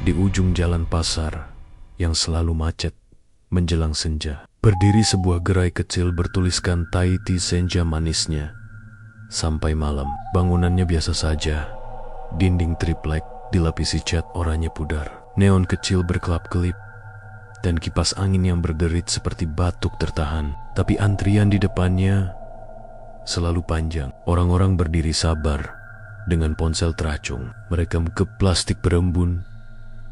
di ujung jalan pasar yang selalu macet menjelang senja. Berdiri sebuah gerai kecil bertuliskan Thai Tea Senja manisnya. Sampai malam, bangunannya biasa saja. Dinding triplek dilapisi cat oranye pudar. Neon kecil berkelap-kelip dan kipas angin yang berderit seperti batuk tertahan. Tapi antrian di depannya selalu panjang. Orang-orang berdiri sabar dengan ponsel teracung. Mereka ke plastik berembun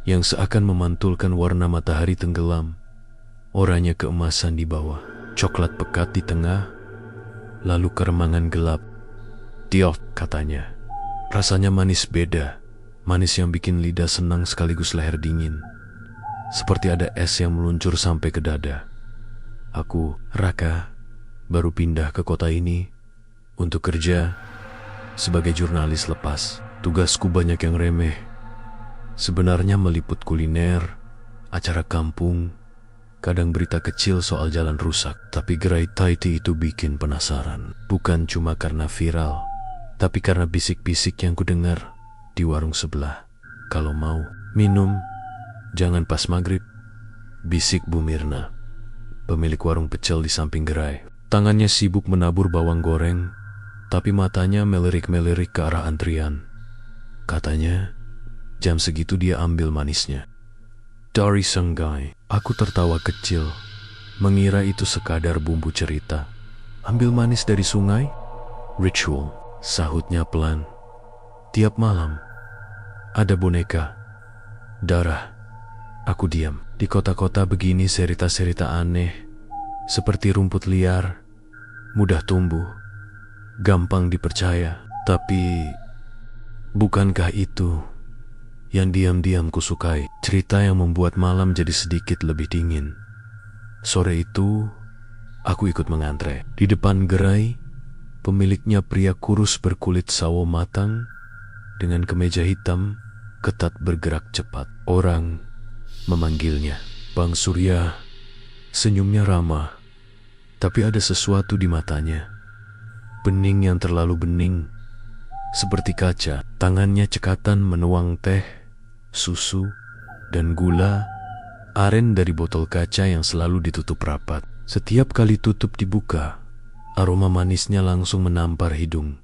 yang seakan memantulkan warna matahari tenggelam. Oranye keemasan di bawah, coklat pekat di tengah, lalu keremangan gelap. Tiok, katanya. Rasanya manis beda, manis yang bikin lidah senang sekaligus leher dingin. Seperti ada es yang meluncur sampai ke dada. Aku, Raka, baru pindah ke kota ini untuk kerja sebagai jurnalis lepas. Tugasku banyak yang remeh. Sebenarnya meliput kuliner, acara kampung, kadang berita kecil soal jalan rusak. Tapi gerai Thai Tea itu bikin penasaran. Bukan cuma karena viral, tapi karena bisik-bisik yang kudengar di warung sebelah. Kalau mau minum, jangan pas maghrib, bisik Bu Mirna, pemilik warung pecel di samping gerai. Tangannya sibuk menabur bawang goreng, tapi matanya melirik-melirik ke arah antrian. Katanya, jam segitu dia ambil manisnya. Dari Senggai, aku tertawa kecil, mengira itu sekadar bumbu cerita. Ambil manis dari sungai? Ritual, sahutnya pelan. Tiap malam, ada boneka, darah. Aku diam. Di kota-kota begini cerita-cerita aneh, seperti rumput liar, mudah tumbuh, gampang dipercaya. Tapi, bukankah itu yang diam-diam kusukai? Cerita yang membuat malam jadi sedikit lebih dingin. Sore itu, aku ikut mengantre. Di depan gerai, pemiliknya pria kurus berkulit sawo matang dengan kemeja hitam, ketat bergerak cepat. Orang memanggilnya Bang Surya. Senyumnya ramah, tapi ada sesuatu di matanya. Bening yang terlalu bening, seperti kaca. Tangannya cekatan menuang teh, susu, dan gula aren dari botol kaca yang selalu ditutup rapat. Setiap kali tutup dibuka, aroma manisnya langsung menampar hidung.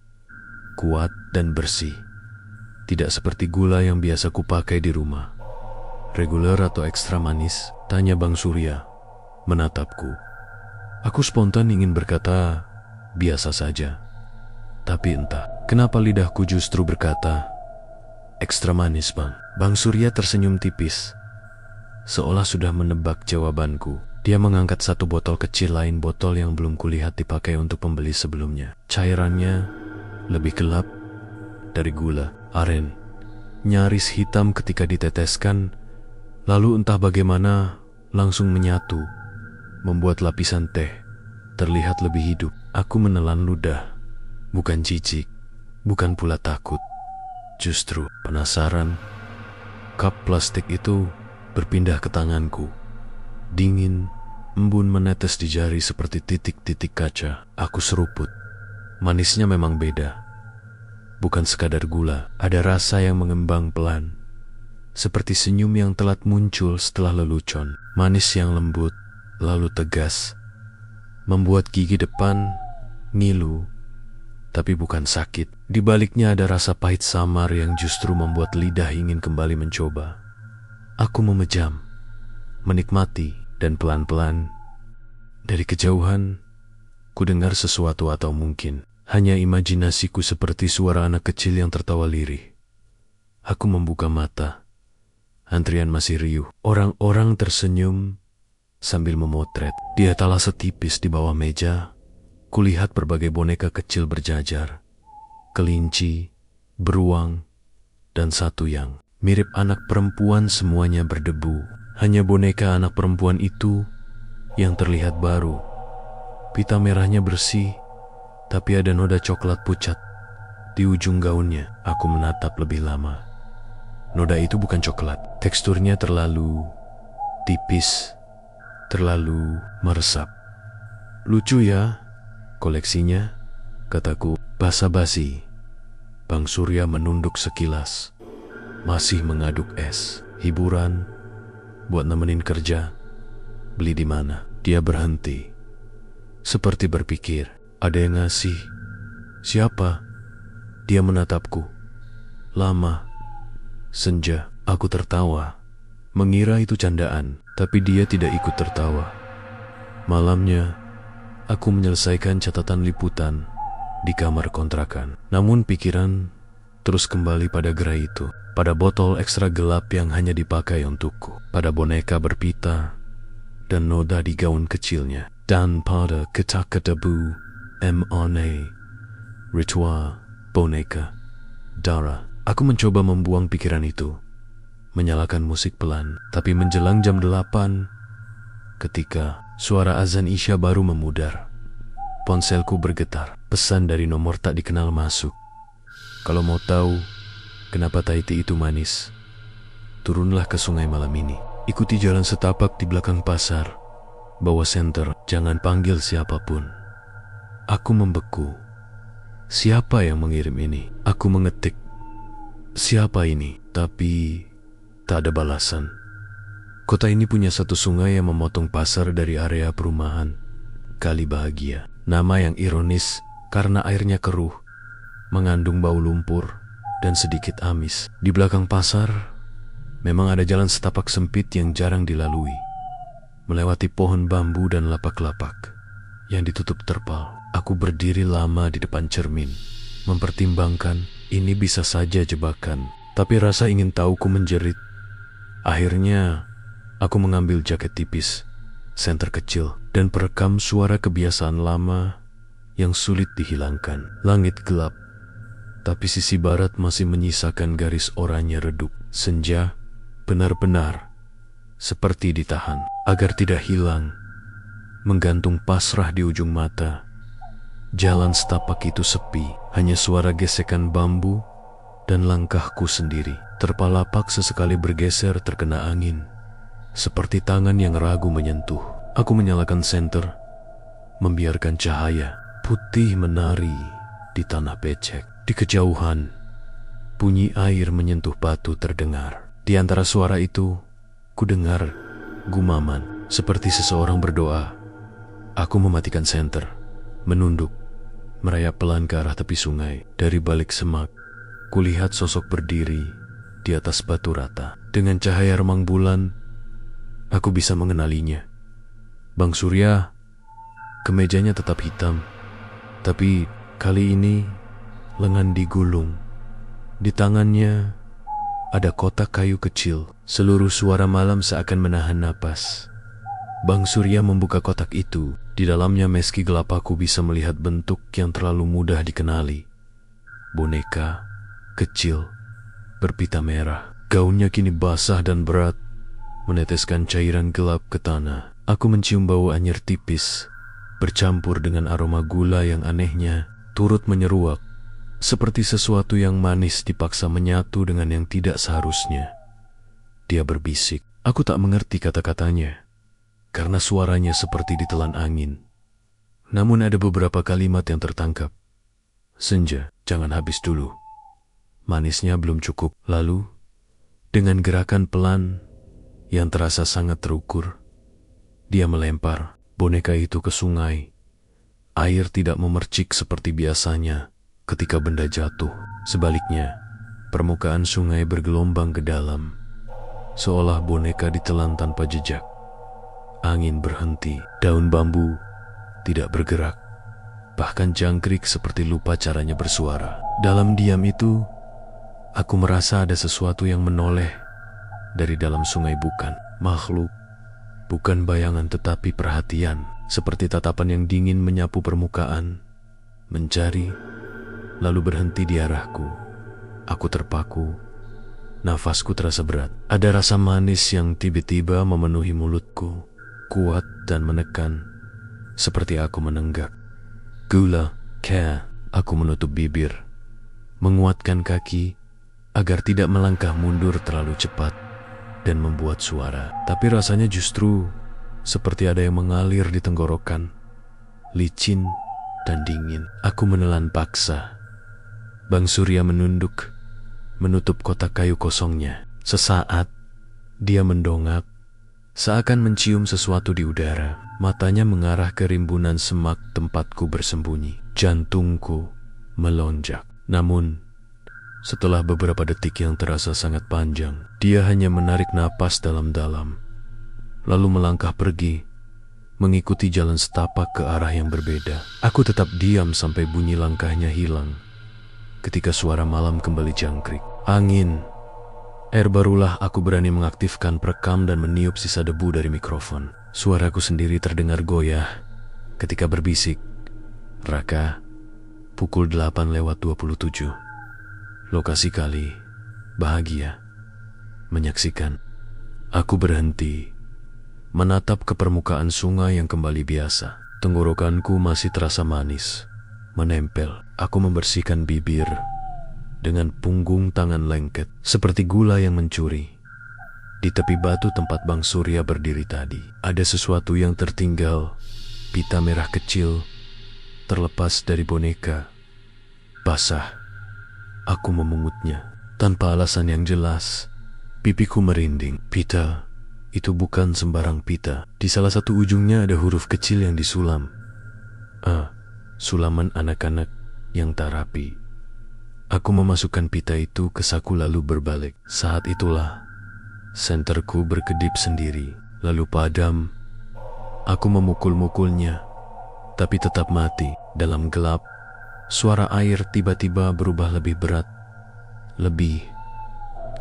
Kuat dan bersih. Tidak seperti gula yang biasa kupakai di rumah. Reguler atau ekstra manis? Tanya Bang Surya, menatapku. Aku spontan ingin berkata, biasa saja. Tapi entah, kenapa lidahku justru berkata, ekstra manis, Bang. Bang Surya tersenyum tipis, seolah sudah menebak jawabanku. Dia mengangkat satu botol kecil, lain botol yang belum kulihat dipakai untuk pembeli sebelumnya. Cairannya lebih gelap dari gula, aren, nyaris hitam ketika diteteskan, lalu entah bagaimana langsung menyatu, membuat lapisan teh terlihat lebih hidup. Aku menelan ludah, bukan jijik, bukan pula takut, justru penasaran. Cup plastik itu berpindah ke tanganku. Dingin, embun menetes di jari seperti titik-titik kaca. Aku seruput. Manisnya memang beda. Bukan sekadar gula, ada rasa yang mengembang pelan. Seperti senyum yang telat muncul setelah lelucon. Manis yang lembut, lalu tegas. Membuat gigi depan ngilu, tapi bukan sakit. Di baliknya ada rasa pahit samar yang justru membuat lidah ingin kembali mencoba. Aku memejam, menikmati, dan pelan-pelan, dari kejauhan, ku dengar sesuatu atau mungkin hanya imajinasiku seperti suara anak kecil yang tertawa lirih. Aku membuka mata. Antrian masih riuh. Orang-orang tersenyum sambil memotret. Di etalase tipis di bawah meja, kulihat berbagai boneka kecil berjajar. Kelinci, beruang, dan satu yang mirip anak perempuan, semuanya berdebu. Hanya boneka anak perempuan itu yang terlihat baru. Pita merahnya bersih, tapi ada noda coklat pucat di ujung gaunnya. Aku menatap lebih lama. Noda itu bukan coklat. Teksturnya terlalu tipis, terlalu meresap. Lucu ya koleksinya, kataku basa-basi. Bang Surya menunduk sekilas, masih mengaduk es. hiburan, buat nemenin kerja. Beli di mana? Dia berhenti. Seperti berpikir, ada yang ngasih. Siapa? Dia menatapku. Lama. Senja. Aku tertawa. Mengira itu candaan, tapi dia tidak ikut tertawa. Malamnya, aku menyelesaikan catatan liputan di kamar kontrakan. Namun pikiran terus kembali pada gerai itu, pada botol ekstra gelap yang hanya dipakai untukku, pada boneka berpita dan noda di gaun kecilnya, dan pada kata-kata Bu M.O.N.A. ritual, boneka, darah. Aku mencoba membuang pikiran itu, menyalakan musik pelan, tapi menjelang jam 8, ketika suara azan Isya baru memudar, ponselku bergetar. Pesan dari nomor tak dikenal masuk. Kalau mau tahu kenapa Thai tea itu manis, turunlah ke sungai malam ini. Ikuti jalan setapak di belakang pasar. Bawa senter, jangan panggil siapapun. Aku membeku. Siapa yang mengirim ini? Aku mengetik, siapa ini? Tapi tak ada balasan. Kota ini punya satu sungai yang memotong pasar dari area perumahan. Kali Bahagia. Nama yang ironis karena airnya keruh, mengandung bau lumpur dan sedikit amis. Di belakang pasar, memang ada jalan setapak sempit yang jarang dilalui. Melewati pohon bambu dan lapak-lapak yang ditutup terpal. Aku berdiri lama di depan cermin, mempertimbangkan ini bisa saja jebakan. Tapi rasa ingin tahuku menjerit. Akhirnya, aku mengambil jaket tipis, senter kecil, dan perekam suara kebiasaan lama yang sulit dihilangkan. Langit gelap, tapi sisi barat masih menyisakan garis oranye redup. Senja benar-benar seperti ditahan agar tidak hilang, menggantung pasrah di ujung mata. Jalan setapak itu sepi, hanya suara gesekan bambu dan langkahku sendiri. Terpalapak sesekali bergeser terkena angin, seperti tangan yang ragu menyentuh. Aku menyalakan senter, membiarkan cahaya putih menari di tanah becek. Di kejauhan, bunyi air menyentuh batu terdengar. Di antara suara itu, ku dengar gumaman seperti seseorang berdoa. Aku mematikan senter, menunduk, merayap pelan ke arah tepi sungai. Dari balik semak, kulihat sosok berdiri di atas batu rata. Dengan cahaya remang bulan, aku bisa mengenalinya. Bang Surya. Kemejanya tetap hitam, tapi kali ini lengan digulung. Di tangannya ada kotak kayu kecil. Seluruh suara malam seakan menahan napas. Bang Surya membuka kotak itu. Di dalamnya meski gelap aku bisa melihat bentuk yang terlalu mudah dikenali. Boneka kecil berpita merah. Gaunnya kini basah dan berat, meneteskan cairan gelap ke tanah. Aku mencium bau anyir tipis, bercampur dengan aroma gula yang anehnya turut menyeruak, seperti sesuatu yang manis dipaksa menyatu dengan yang tidak seharusnya. Dia berbisik. Aku tak mengerti kata-katanya, karena suaranya seperti ditelan angin. Namun ada beberapa kalimat yang tertangkap. Senja, jangan habis dulu. Manisnya belum cukup. Lalu, dengan gerakan pelan yang terasa sangat terukur, dia melempar boneka itu ke sungai. Air tidak memercik seperti biasanya ketika benda jatuh. Sebaliknya, permukaan sungai bergelombang ke dalam, seolah boneka ditelan tanpa jejak. Angin berhenti, daun bambu tidak bergerak, bahkan jangkrik seperti lupa caranya bersuara. Dalam diam itu, aku merasa ada sesuatu yang menoleh dari dalam sungai. Bukan makhluk, bukan bayangan, tetapi perhatian, seperti tatapan yang dingin menyapu permukaan, mencari, lalu berhenti di arahku. Aku terpaku, nafasku terasa berat. Ada rasa manis yang tiba-tiba memenuhi mulutku, kuat dan menekan, seperti aku menenggak gula. Aku menutup bibir, menguatkan kaki agar tidak melangkah mundur terlalu cepat dan membuat suara. Tapi rasanya justru seperti ada yang mengalir di tenggorokan, licin dan dingin. Aku menelan paksa. Bang Surya menunduk, menutup kotak kayu kosongnya. Sesaat, Dia mendongak, seakan mencium sesuatu di udara. Matanya mengarah ke rimbunan semak tempatku bersembunyi. Jantungku melonjak. Namun, setelah beberapa detik yang terasa sangat panjang, dia hanya menarik napas dalam-dalam, lalu melangkah pergi, mengikuti jalan setapak ke arah yang berbeda. Aku tetap diam sampai bunyi langkahnya hilang. Ketika suara malam kembali jangkrik, angin, barulah aku berani mengaktifkan perekam dan meniup sisa debu dari mikrofon. Suaraku sendiri terdengar goyah ketika berbisik, "Raka, pukul 8:27. Lokasi kali, bahagia." Menyaksikan. Aku berhenti, menatap ke permukaan sungai yang kembali biasa. Tenggorokanku masih terasa manis, menempel. Aku membersihkan bibir dengan punggung tangan lengket, seperti gula yang mencuri. Di tepi batu tempat Bang Surya berdiri tadi, ada sesuatu yang tertinggal. Pita merah kecil, terlepas dari boneka. Basah. Aku memungutnya. Tanpa alasan yang jelas, pipiku merinding. Pita, itu bukan sembarang pita. Di salah satu ujungnya ada huruf kecil yang disulam. Sulaman anak-anak yang tak rapi. Aku memasukkan pita itu ke saku lalu berbalik. Saat itulah senterku berkedip sendiri, lalu padam. Aku memukul-mukulnya, tapi tetap mati. Dalam gelap, suara air tiba-tiba berubah lebih berat, lebih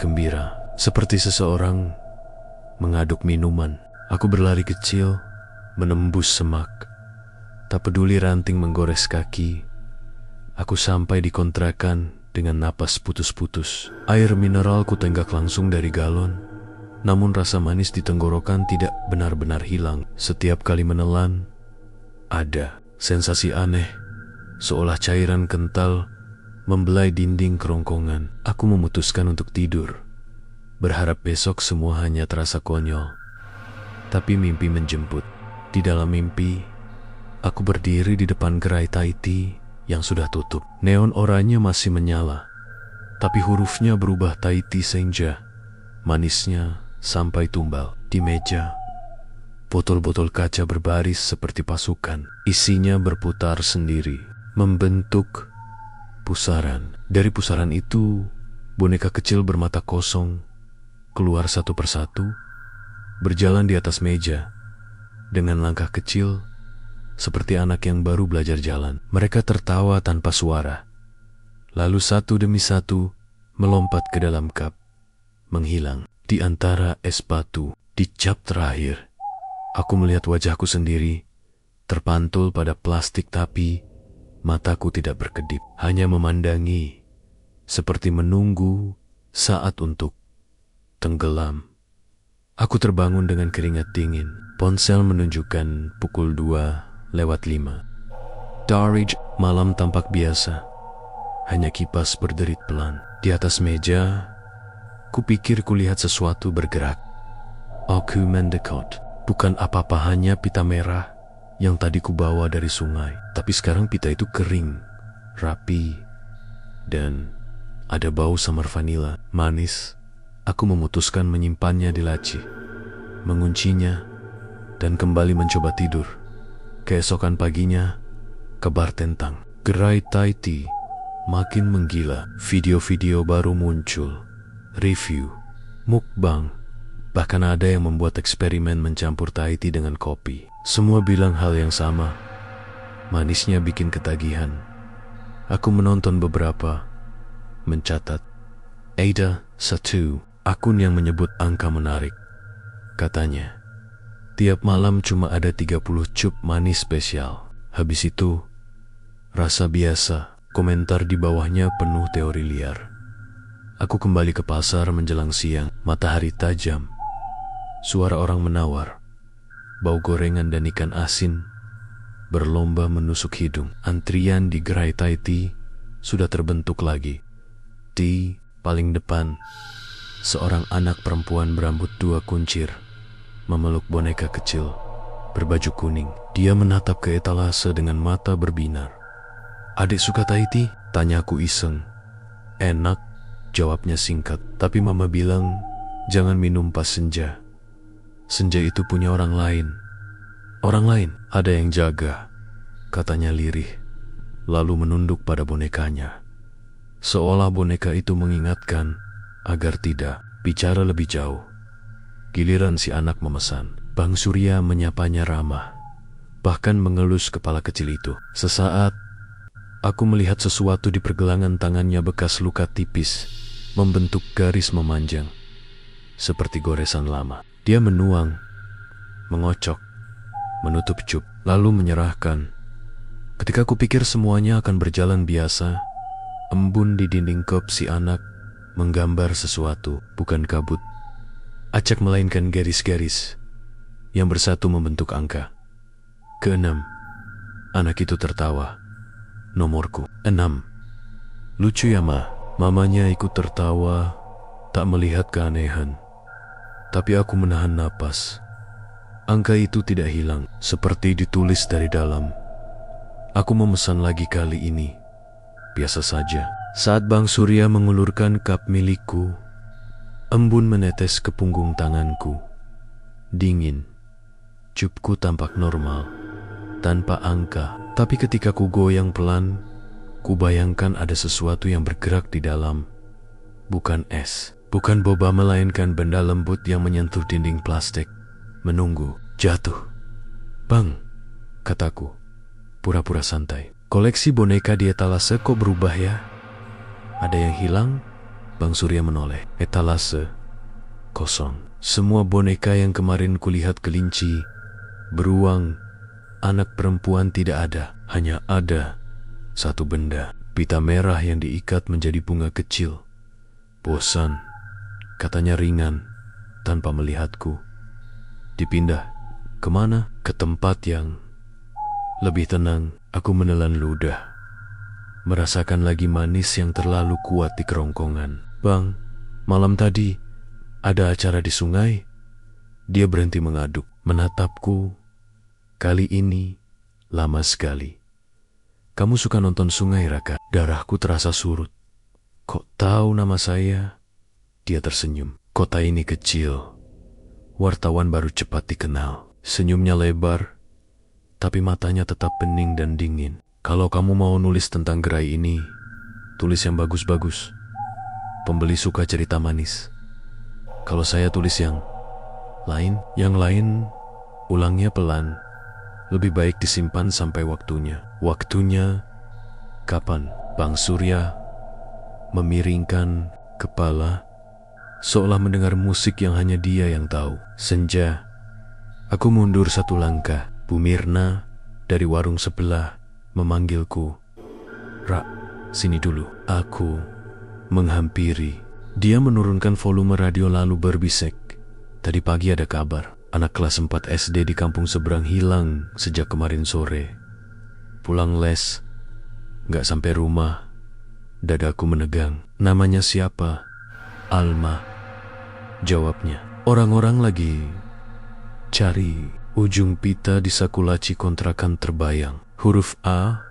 gembira, seperti seseorang mengaduk minuman. Aku berlari kecil, menembus semak. Tak peduli ranting menggores kaki, aku sampai di kontrakan dengan napas putus-putus. Air mineral ku tenggak langsung dari galon. Namun rasa manis di tenggorokan tidak benar-benar hilang. Setiap kali menelan, ada sensasi aneh, seolah cairan kental membelai dinding kerongkongan. Aku memutuskan untuk tidur, berharap besok semua hanya terasa konyol. Tapi mimpi menjemput. Di dalam mimpi, aku berdiri di depan gerai Thai tea yang sudah tutup. Neon oranye masih menyala, tapi hurufnya berubah Thai tea senja. Manisnya sampai tumbal. Di meja, botol-botol kaca berbaris seperti pasukan. Isinya berputar sendiri, membentuk pusaran. Dari pusaran itu, boneka kecil bermata kosong keluar satu persatu, berjalan di atas meja dengan langkah kecil seperti anak yang baru belajar jalan. Mereka tertawa tanpa suara, lalu satu demi satu melompat ke dalam cup, menghilang di antara es batu. Di cap terakhir, aku melihat wajahku sendiri terpantul pada plastik, tapi mataku tidak berkedip, hanya memandangi, seperti menunggu saat untuk tenggelam. Aku terbangun dengan keringat dingin. Ponsel menunjukkan pukul 2:05. Darij, malam tampak biasa. Hanya kipas berderit pelan. Di atas meja, kupikir kulihat sesuatu bergerak. Aku mendekat. Bukan apa-apa, hanya pita merah yang tadi kubawa dari sungai. Tapi sekarang pita itu kering, rapi, dan ada bau samar vanila, manis. Aku memutuskan menyimpannya di laci, menguncinya, dan kembali mencoba tidur. Keesokan paginya, kabar tentang gerai Thai tea makin menggila. Video-video baru muncul, review, mukbang. Bahkan ada yang membuat eksperimen mencampur Thai tea dengan kopi. Semua bilang hal yang sama, manisnya bikin ketagihan. Aku menonton beberapa, mencatat. Ada satu akun yang menyebut angka menarik. Katanya, tiap malam cuma ada 30 cup manis spesial. Habis itu, rasa biasa. Komentar di bawahnya penuh teori liar. Aku kembali ke pasar menjelang siang. Matahari tajam. Suara orang menawar. Bau gorengan dan ikan asin berlomba menusuk hidung. Antrian di gerai Thai tea sudah terbentuk lagi. Di paling depan, seorang anak perempuan berambut 2 kuncir memeluk boneka kecil berbaju kuning. Dia menatap ke etalase dengan mata berbinar. "Adik suka Thai tea?" Tanya aku iseng. "Enak," jawabnya singkat. "Tapi mama bilang Jangan minum pas senja. Senja itu punya orang lain. Orang lain, ada yang jaga, katanya lirih, lalu menunduk pada bonekanya. Seolah boneka itu mengingatkan agar tidak bicara lebih jauh. Giliran si anak memesan. Bang Surya menyapanya ramah, bahkan mengelus kepala kecil itu. Sesaat, aku melihat sesuatu di pergelangan tangannya, bekas luka tipis, membentuk garis memanjang, seperti goresan lama. Dia menuang, mengocok, menutup cup, lalu menyerahkan. Ketika kupikir semuanya akan berjalan biasa, embun di dinding kop si anak menggambar sesuatu, bukan kabut, acak melainkan garis-garis yang bersatu membentuk angka. Keenam. Anak itu tertawa. Nomorku 6. Lucu ya, Ma. Mamanya ikut tertawa, tak melihat keanehan. Tapi aku menahan napas. Angka itu tidak hilang, seperti ditulis dari dalam. Aku memesan lagi kali ini. Biasa saja. Saat Bang Surya mengulurkan cup milikku, embun menetes ke punggung tanganku. Dingin. Cupku tampak normal, tanpa angka. Tapi ketika ku goyang pelan, ku bayangkan ada sesuatu yang bergerak di dalam. Bukan es, bukan boba, melainkan benda lembut yang menyentuh dinding plastik. Menunggu, jatuh. Bang, kataku, pura-pura santai. Koleksi boneka di etalase kok berubah ya? Ada yang hilang? Bang Surya menoleh. Etalase kosong. Semua boneka yang kemarin kulihat, kelinci, beruang, anak perempuan, tidak ada. Hanya ada satu benda, pita merah yang diikat menjadi bunga kecil. Bosan, katanya ringan, tanpa melihatku. Dipindah. Kemana? Ke tempat yang lebih tenang. Aku menelan ludah, merasakan lagi manis yang terlalu kuat di kerongkongan. Bang, malam tadi ada acara di sungai. Dia berhenti mengaduk, menatapku. Kali ini lama sekali. Kamu suka nonton sungai, Raka? Darahku terasa surut. Kok tahu nama saya? Dia tersenyum. Kota ini kecil. Wartawan baru cepat dikenal. Senyumnya lebar, tapi matanya tetap bening dan dingin. Kalau kamu mau nulis tentang gerai ini, tulis yang bagus-bagus. Pembeli suka cerita manis. Kalau saya tulis yang lain, ulangnya pelan. Lebih baik disimpan sampai waktunya. Waktunya kapan? Bang Surya memiringkan kepala, seolah mendengar musik yang hanya dia yang tahu. Senja. Aku mundur satu langkah. Bu Mirna dari warung sebelah memanggilku. Rak, sini dulu. Aku menghampiri. Dia menurunkan volume radio lalu berbisik. Tadi pagi ada kabar. Anak kelas 4 SD di kampung seberang hilang sejak kemarin sore. Pulang les, gak sampai rumah. Dadaku menegang. Namanya siapa? Alma. Jawabnya. Orang-orang lagi cari. Ujung pita di saku laci kontrakan terbayang. Huruf A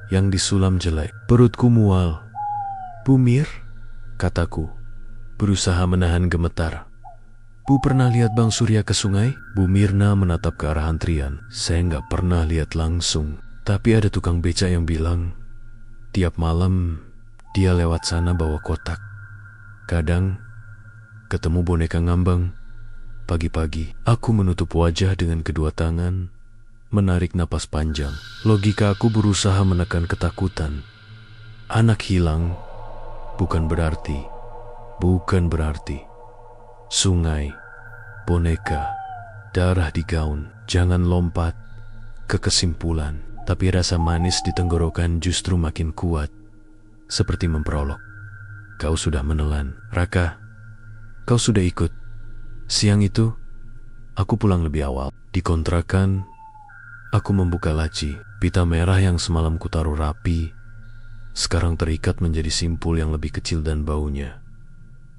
yang disulam jelek. Perutku mual. Bu Mir, kataku, berusaha menahan gemetar. Bu pernah lihat Bang Surya ke sungai? Bu Mirna menatap ke arah antrian. Saya nggak pernah lihat langsung. Tapi ada tukang beca yang bilang, tiap malam dia lewat sana bawa kotak. Kadang ketemu boneka ngambang. Pagi-pagi, aku menutup wajah dengan kedua tangan, menarik napas panjang. Logika aku berusaha menekan ketakutan. Anak hilang, bukan berarti. Sungai, boneka, darah di gaun. Jangan lompat ke kesimpulan. Tapi rasa manis di tenggorokan justru makin kuat. Seperti memperolok. Kau sudah menelan. Raka, kau sudah ikut. Siang itu, aku pulang lebih awal. Di kontrakan, aku membuka laci. Pita merah yang semalam kutaruh rapi, sekarang terikat menjadi simpul yang lebih kecil dan baunya.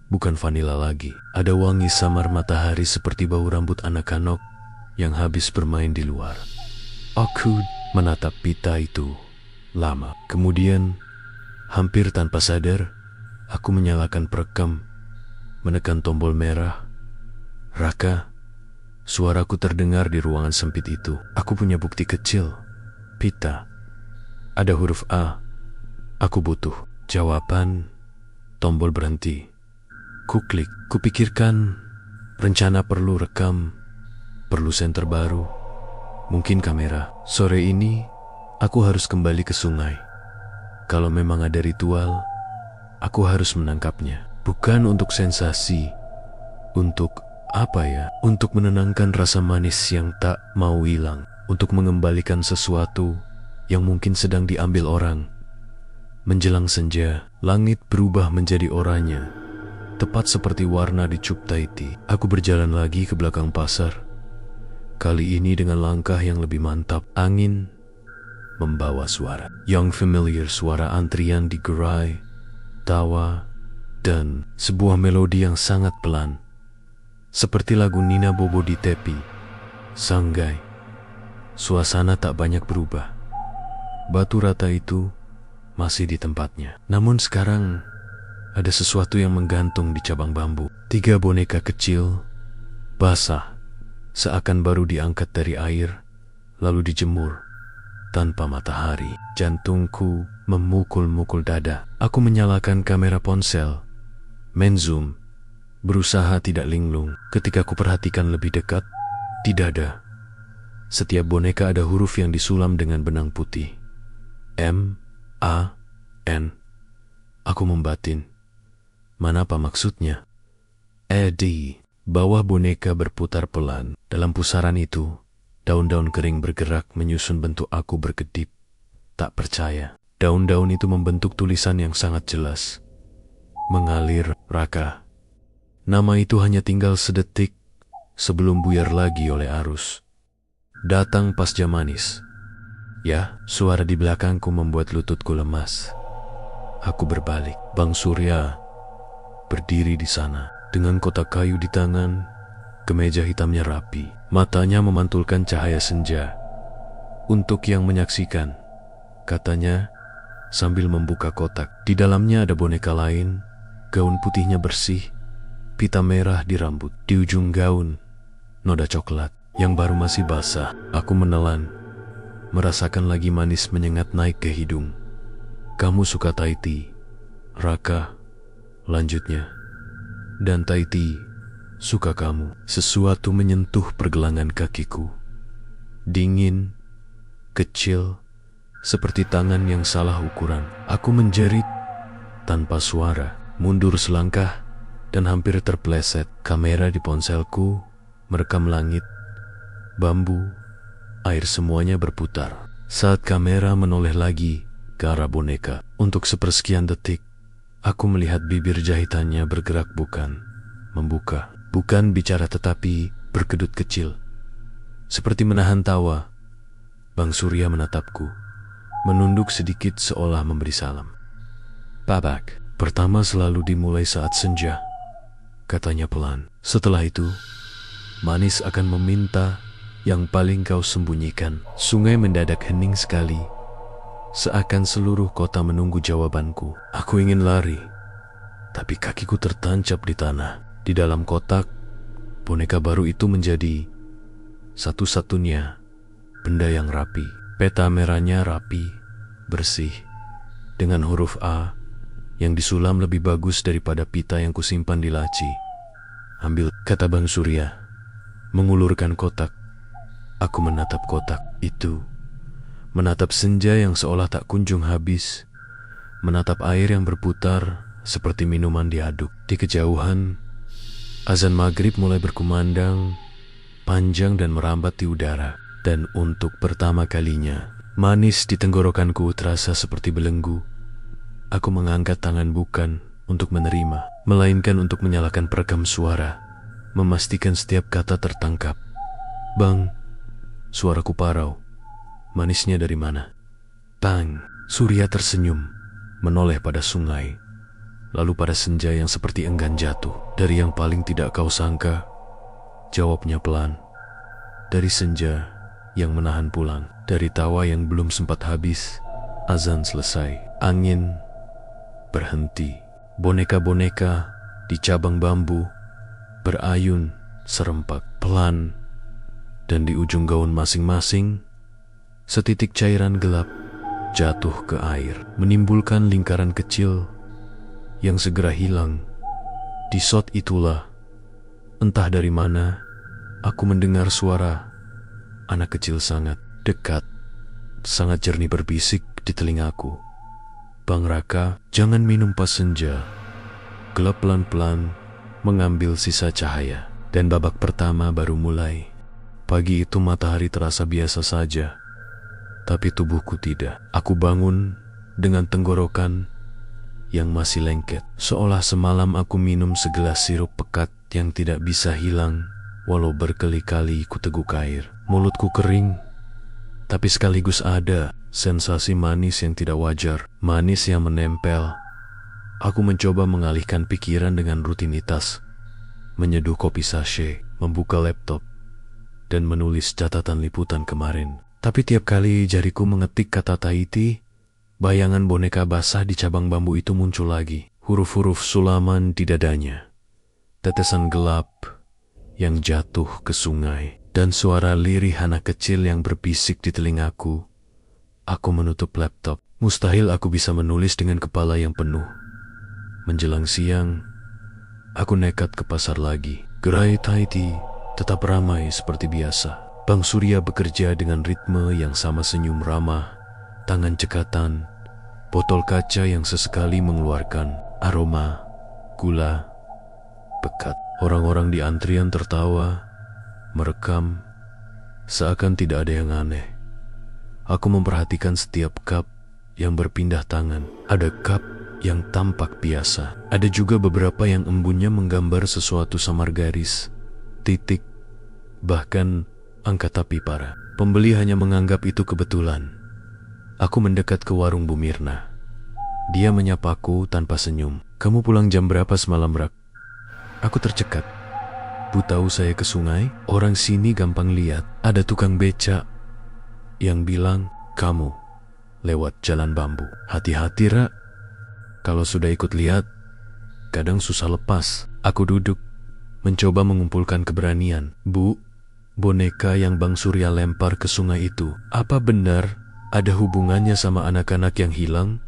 Bukan vanila lagi. Ada wangi samar matahari seperti bau rambut anak-anak yang habis bermain di luar. Aku menatap pita itu lama. Kemudian, hampir tanpa sadar, aku menyalakan perekam, menekan tombol merah. Raka, suaraku terdengar di ruangan sempit itu. Aku punya bukti kecil. Pita. Ada huruf A. Aku butuh. Jawaban. Tombol berhenti. Kuklik. Kupikirkan rencana perlu rekam, perlu senter baru, mungkin kamera. Sore ini aku harus kembali ke sungai. Kalau memang ada ritual, aku harus menangkapnya. Bukan untuk sensasi. Untuk apa ya? Untuk menenangkan rasa manis yang tak mau hilang. Untuk mengembalikan sesuatu yang mungkin sedang diambil orang. Menjelang senja, langit berubah menjadi oranye. Tepat seperti warna di Cup Tahiti. Aku berjalan lagi ke belakang pasar. Kali ini dengan langkah yang lebih mantap. Angin membawa suara yang familiar, suara antrian di gerai, tawa, dan sebuah melodi yang sangat pelan. Seperti lagu Nina Bobo di tepi, Sanggai. Suasana tak banyak berubah. Batu rata itu masih di tempatnya. Namun sekarang ada sesuatu yang menggantung di cabang bambu. 3 boneka kecil, basah, seakan baru diangkat dari air, lalu dijemur tanpa matahari. Jantungku memukul-mukul dada. Aku menyalakan kamera ponsel, menzoom, berusaha tidak linglung. Ketika ku perhatikan lebih dekat, tidak ada. Setiap boneka ada huruf yang disulam dengan benang putih. M-A-N. Aku membatin. Mana apa maksudnya? Di bawah boneka berputar pelan. Dalam pusaran itu, daun-daun kering bergerak menyusun bentuk aku berkedip. Tak percaya. Daun-daun itu membentuk tulisan yang sangat jelas. Mengalir, Raka. Nama itu hanya tinggal sedetik sebelum buyar lagi oleh arus. Datang pasca manis. Ya, suara di belakangku membuat lututku lemas. Aku berbalik. Bang Surya berdiri di sana dengan kotak kayu di tangan, kemeja hitamnya rapi. Matanya memantulkan cahaya senja. Untuk yang menyaksikan, katanya sambil membuka kotak. Di dalamnya ada boneka lain, gaun putihnya bersih, pita merah di rambut. Di ujung gaun, noda coklat yang baru masih basah. Aku menelan, merasakan lagi manis menyengat naik ke hidung. Kamu suka Tahiti, Raka, lanjutnya. Dan Tahiti suka kamu. Sesuatu menyentuh pergelangan kakiku. Dingin, kecil, seperti tangan yang salah ukuran. Aku menjerit tanpa suara, mundur selangkah, dan hampir terpleset. Kamera di ponselku merekam langit, bambu, air, semuanya berputar. Saat kamera menoleh lagi ke arah boneka, untuk sepersekian detik, aku melihat bibir jahitannya bergerak, bukan membuka, bukan bicara, tetapi berkedut kecil. Seperti menahan tawa, Bang Surya menatapku, menunduk sedikit seolah memberi salam. Babak pertama selalu dimulai saat senja, katanya pelan. Setelah itu, manis akan meminta yang paling kau sembunyikan. Sungai mendadak hening sekali, seakan seluruh kota menunggu jawabanku. Aku ingin lari, tapi kakiku tertancap di tanah. Di dalam kotak, boneka baru itu menjadi satu-satunya benda yang rapi. Peta merahnya rapi, bersih, dengan huruf A yang disulam lebih bagus daripada pita yang kusimpan di laci. Ambil, kata Bang Surya, mengulurkan kotak. Aku menatap kotak itu, menatap senja yang seolah tak kunjung habis, menatap air yang berputar seperti minuman diaduk. Di kejauhan, azan maghrib mulai berkumandang, panjang dan merambat di udara. Dan untuk pertama kalinya, manis di tenggorokanku terasa seperti belenggu. Aku mengangkat tangan bukan untuk menerima, melainkan untuk menyalakan perekam suara, memastikan setiap kata tertangkap. Bang, suaraku parau. Manisnya dari mana? Bang, Surya tersenyum, menoleh pada sungai, lalu pada senja yang seperti enggan jatuh. Dari yang paling tidak kau sangka, jawabnya pelan. Dari senja yang menahan pulang, dari tawa yang belum sempat habis. Azan selesai, angin berhenti. Boneka-boneka di cabang bambu, berayun serempak pelan, dan di ujung gaun masing-masing, setitik cairan gelap jatuh ke air, menimbulkan lingkaran kecil yang segera hilang. Di shot itulah, entah dari mana, aku mendengar suara anak kecil sangat dekat, sangat jernih berbisik di telingaku. "Bang Raka, jangan minum pas senja." Gelap pelan-pelan mengambil sisa cahaya, dan babak pertama baru mulai. Pagi itu matahari terasa biasa saja, tapi tubuhku tidak. Aku bangun dengan tenggorokan yang masih lengket, seolah semalam aku minum segelas sirup pekat yang tidak bisa hilang walau berkali-kali ku teguk air. Mulutku kering, tapi sekaligus ada sensasi manis yang tidak wajar, manis yang menempel. Aku mencoba mengalihkan pikiran dengan rutinitas, menyeduh kopi sachet, membuka laptop, dan menulis catatan liputan kemarin. Tapi tiap kali jariku mengetik kata Tahiti, bayangan boneka basah di cabang bambu itu muncul lagi. Huruf-huruf sulaman di dadanya, tetesan gelap yang jatuh ke sungai, dan suara lirih anak kecil yang berbisik di telingaku. Aku menutup laptop. Mustahil aku bisa menulis dengan kepala yang penuh. Menjelang siang, aku nekat ke pasar lagi. Gerai Tahiti tetap ramai seperti biasa. Bang Surya bekerja dengan ritme yang sama, senyum ramah, tangan cekatan, botol kaca yang sesekali mengeluarkan aroma gula pekat. Orang-orang di antrian tertawa, merekam, seakan tidak ada yang aneh. Aku memperhatikan setiap cup yang berpindah tangan. Ada cup yang tampak biasa. Ada juga beberapa yang embunnya menggambar sesuatu samar garis, titik, bahkan angka tapi para. Pembeli hanya menganggap itu kebetulan. Aku mendekat ke warung Bu Mirna. Dia menyapaku tanpa senyum. "Kamu pulang jam berapa semalam, Rak?" Aku tercekat. "Bu, tahu saya ke sungai? Orang sini gampang lihat. Ada tukang becak yang bilang kamu lewat jalan bambu." "Hati-hati, Rak. Kalau sudah ikut lihat, kadang susah lepas." Aku duduk, mencoba mengumpulkan keberanian. "Bu, boneka yang Bang Surya lempar ke sungai itu, apa benar ada hubungannya sama anak-anak yang hilang?"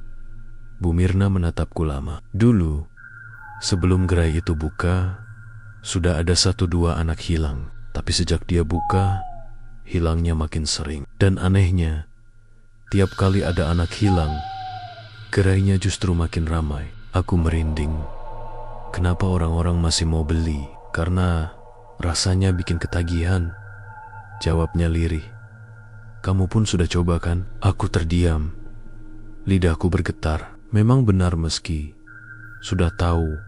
Bu Mirna menatapku lama. "Dulu, sebelum gerai itu buka, sudah ada 1-2 anak hilang. Tapi sejak dia buka, hilangnya makin sering. Dan anehnya, tiap kali ada anak hilang, gerainya justru makin ramai." Aku merinding. Kenapa orang-orang masih mau beli? "Karena rasanya bikin ketagihan," jawabnya lirih. "Kamu pun sudah coba kan?" Aku terdiam. Lidahku bergetar. Memang benar, meski sudah tahu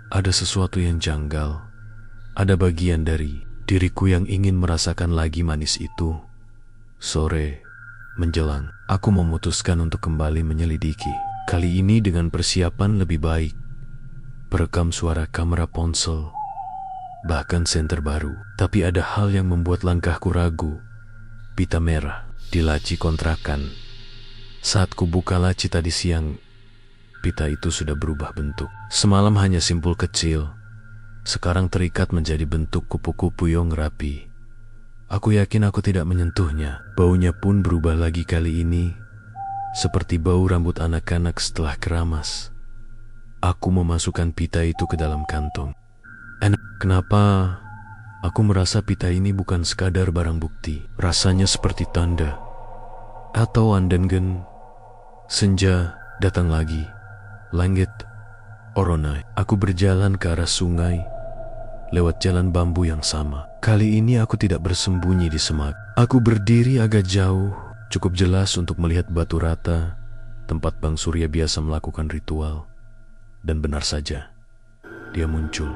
ada sesuatu yang janggal. Ada bagian dari diriku yang ingin merasakan lagi manis itu. Sore menjelang, aku memutuskan untuk kembali menyelidiki. Kali ini dengan persiapan lebih baik. Perekam suara kamera ponsel, bahkan senter baru. Tapi ada hal yang membuat langkahku ragu. Pita merah di laci kontrakan. Saat ku buka laci tadi siang, pita itu sudah berubah bentuk. Semalam hanya simpul kecil, sekarang terikat menjadi bentuk kupu-kupu yang rapi. Aku yakin aku tidak menyentuhnya. Baunya pun berubah lagi kali ini, seperti bau rambut anak-anak setelah keramas. Aku memasukkan pita itu ke dalam kantong. Kenapa aku merasa pita ini bukan sekadar barang bukti? Rasanya seperti tanda. Atau andengen. Senja datang lagi. Langit Oronai. Aku berjalan ke arah sungai, lewat jalan bambu yang sama. Kali ini aku tidak bersembunyi di semak. Aku berdiri agak jauh, cukup jelas untuk melihat batu rata, tempat Bang Surya biasa melakukan ritual. Dan benar saja, dia muncul.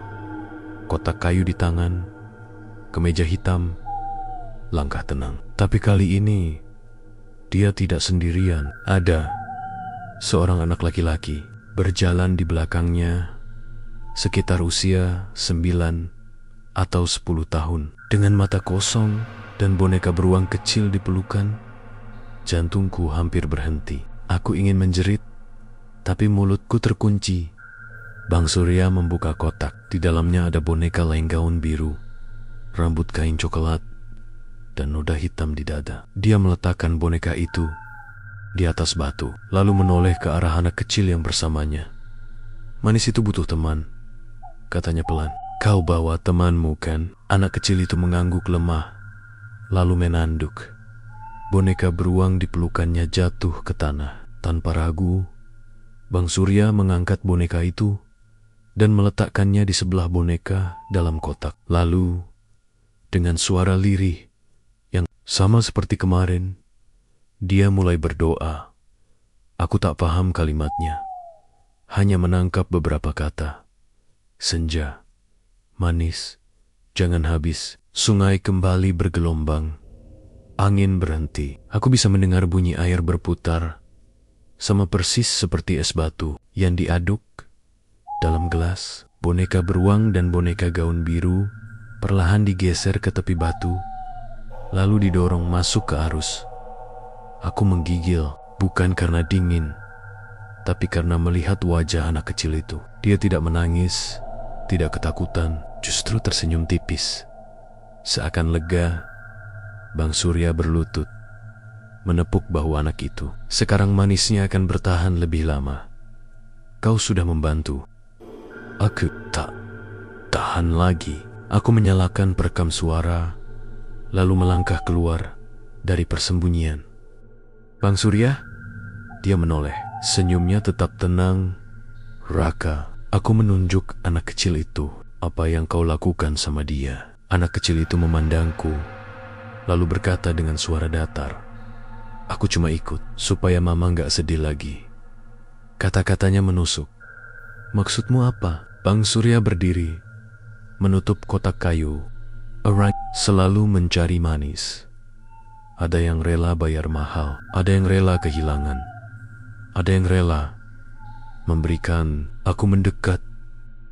Kotak kayu di tangan, kemeja hitam, langkah tenang. Tapi kali ini, dia tidak sendirian. Ada seorang anak laki-laki berjalan di belakangnya, sekitar usia 9 atau 10 tahun, dengan mata kosong dan boneka beruang kecil di pelukan. Jantungku hampir berhenti. Aku ingin menjerit, tapi mulutku terkunci. Bang Surya membuka kotak. Di dalamnya ada boneka lain gaun biru, rambut kain coklat, dan noda hitam di dada. Dia meletakkan boneka itu di atas batu, lalu menoleh ke arah anak kecil yang bersamanya. "Manis itu butuh teman," katanya pelan. "Kau bawa temanmu kan?" Anak kecil itu mengangguk lemah, lalu menanduk. Boneka beruang di pelukannya jatuh ke tanah. Tanpa ragu, Bang Surya mengangkat boneka itu dan meletakkannya di sebelah boneka dalam kotak. Lalu, dengan suara lirih yang sama seperti kemarin, dia mulai berdoa. Aku tak paham kalimatnya, hanya menangkap beberapa kata. Senja, manis, jangan habis. Sungai kembali bergelombang. Angin berhenti. Aku bisa mendengar bunyi air berputar, sama persis seperti es batu yang diaduk dalam gelas. Boneka beruang dan boneka gaun biru perlahan digeser ke tepi batu, lalu didorong masuk ke arus. Aku menggigil, bukan karena dingin, tapi karena melihat wajah anak kecil itu. Dia tidak menangis, tidak ketakutan, justru tersenyum tipis. Seakan lega, Bang Surya berlutut, menepuk bahu anak itu. "Sekarang manisnya akan bertahan lebih lama. Kau sudah membantu. Aku tak tahan lagi." Aku menyalakan perekam suara, lalu melangkah keluar dari persembunyian. "Bang Surya?" Dia menoleh. Senyumnya tetap tenang. "Raka." Aku menunjuk anak kecil itu. "Apa yang kau lakukan sama dia?" Anak kecil itu memandangku, lalu berkata dengan suara datar, "Aku cuma ikut supaya mama gak sedih lagi." Kata-katanya menusuk. "Maksudmu apa?" Bang Surya berdiri, menutup kotak kayu. Orang selalu mencari manis. Ada yang rela bayar mahal, ada yang rela kehilangan, ada yang rela memberikan. Aku mendekat,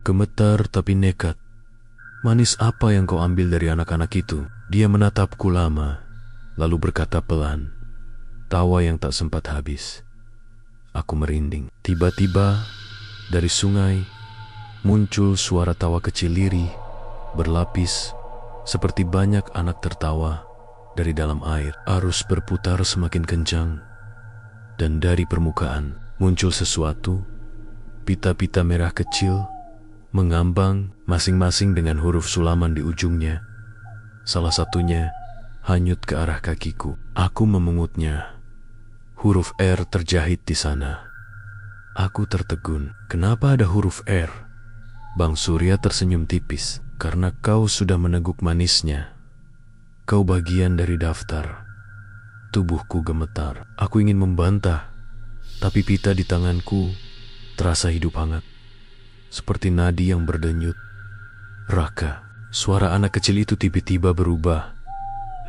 gemetar tapi nekat. "Manis apa yang kau ambil dari anak-anak itu?" Dia menatapku lama, lalu berkata pelan, tawa yang tak sempat habis. Aku merinding. Tiba-tiba, dari sungai, muncul suara tawa kecil lirih, berlapis, seperti banyak anak tertawa dari dalam air. Arus berputar semakin kencang, dan dari permukaan muncul sesuatu, pita-pita merah kecil, mengambang masing-masing dengan huruf sulaman di ujungnya. Salah satunya hanyut ke arah kakiku. Aku memungutnya. Huruf R terjahit di sana. Aku tertegun. Kenapa ada huruf R? Bang Surya tersenyum tipis. Karena kau sudah meneguk manisnya. Kau bagian dari daftar. Tubuhku gemetar. Aku ingin membantah, tapi pita di tanganku terasa hidup hangat, seperti nadi yang berdenyut. Raka. Suara anak kecil itu tiba-tiba berubah,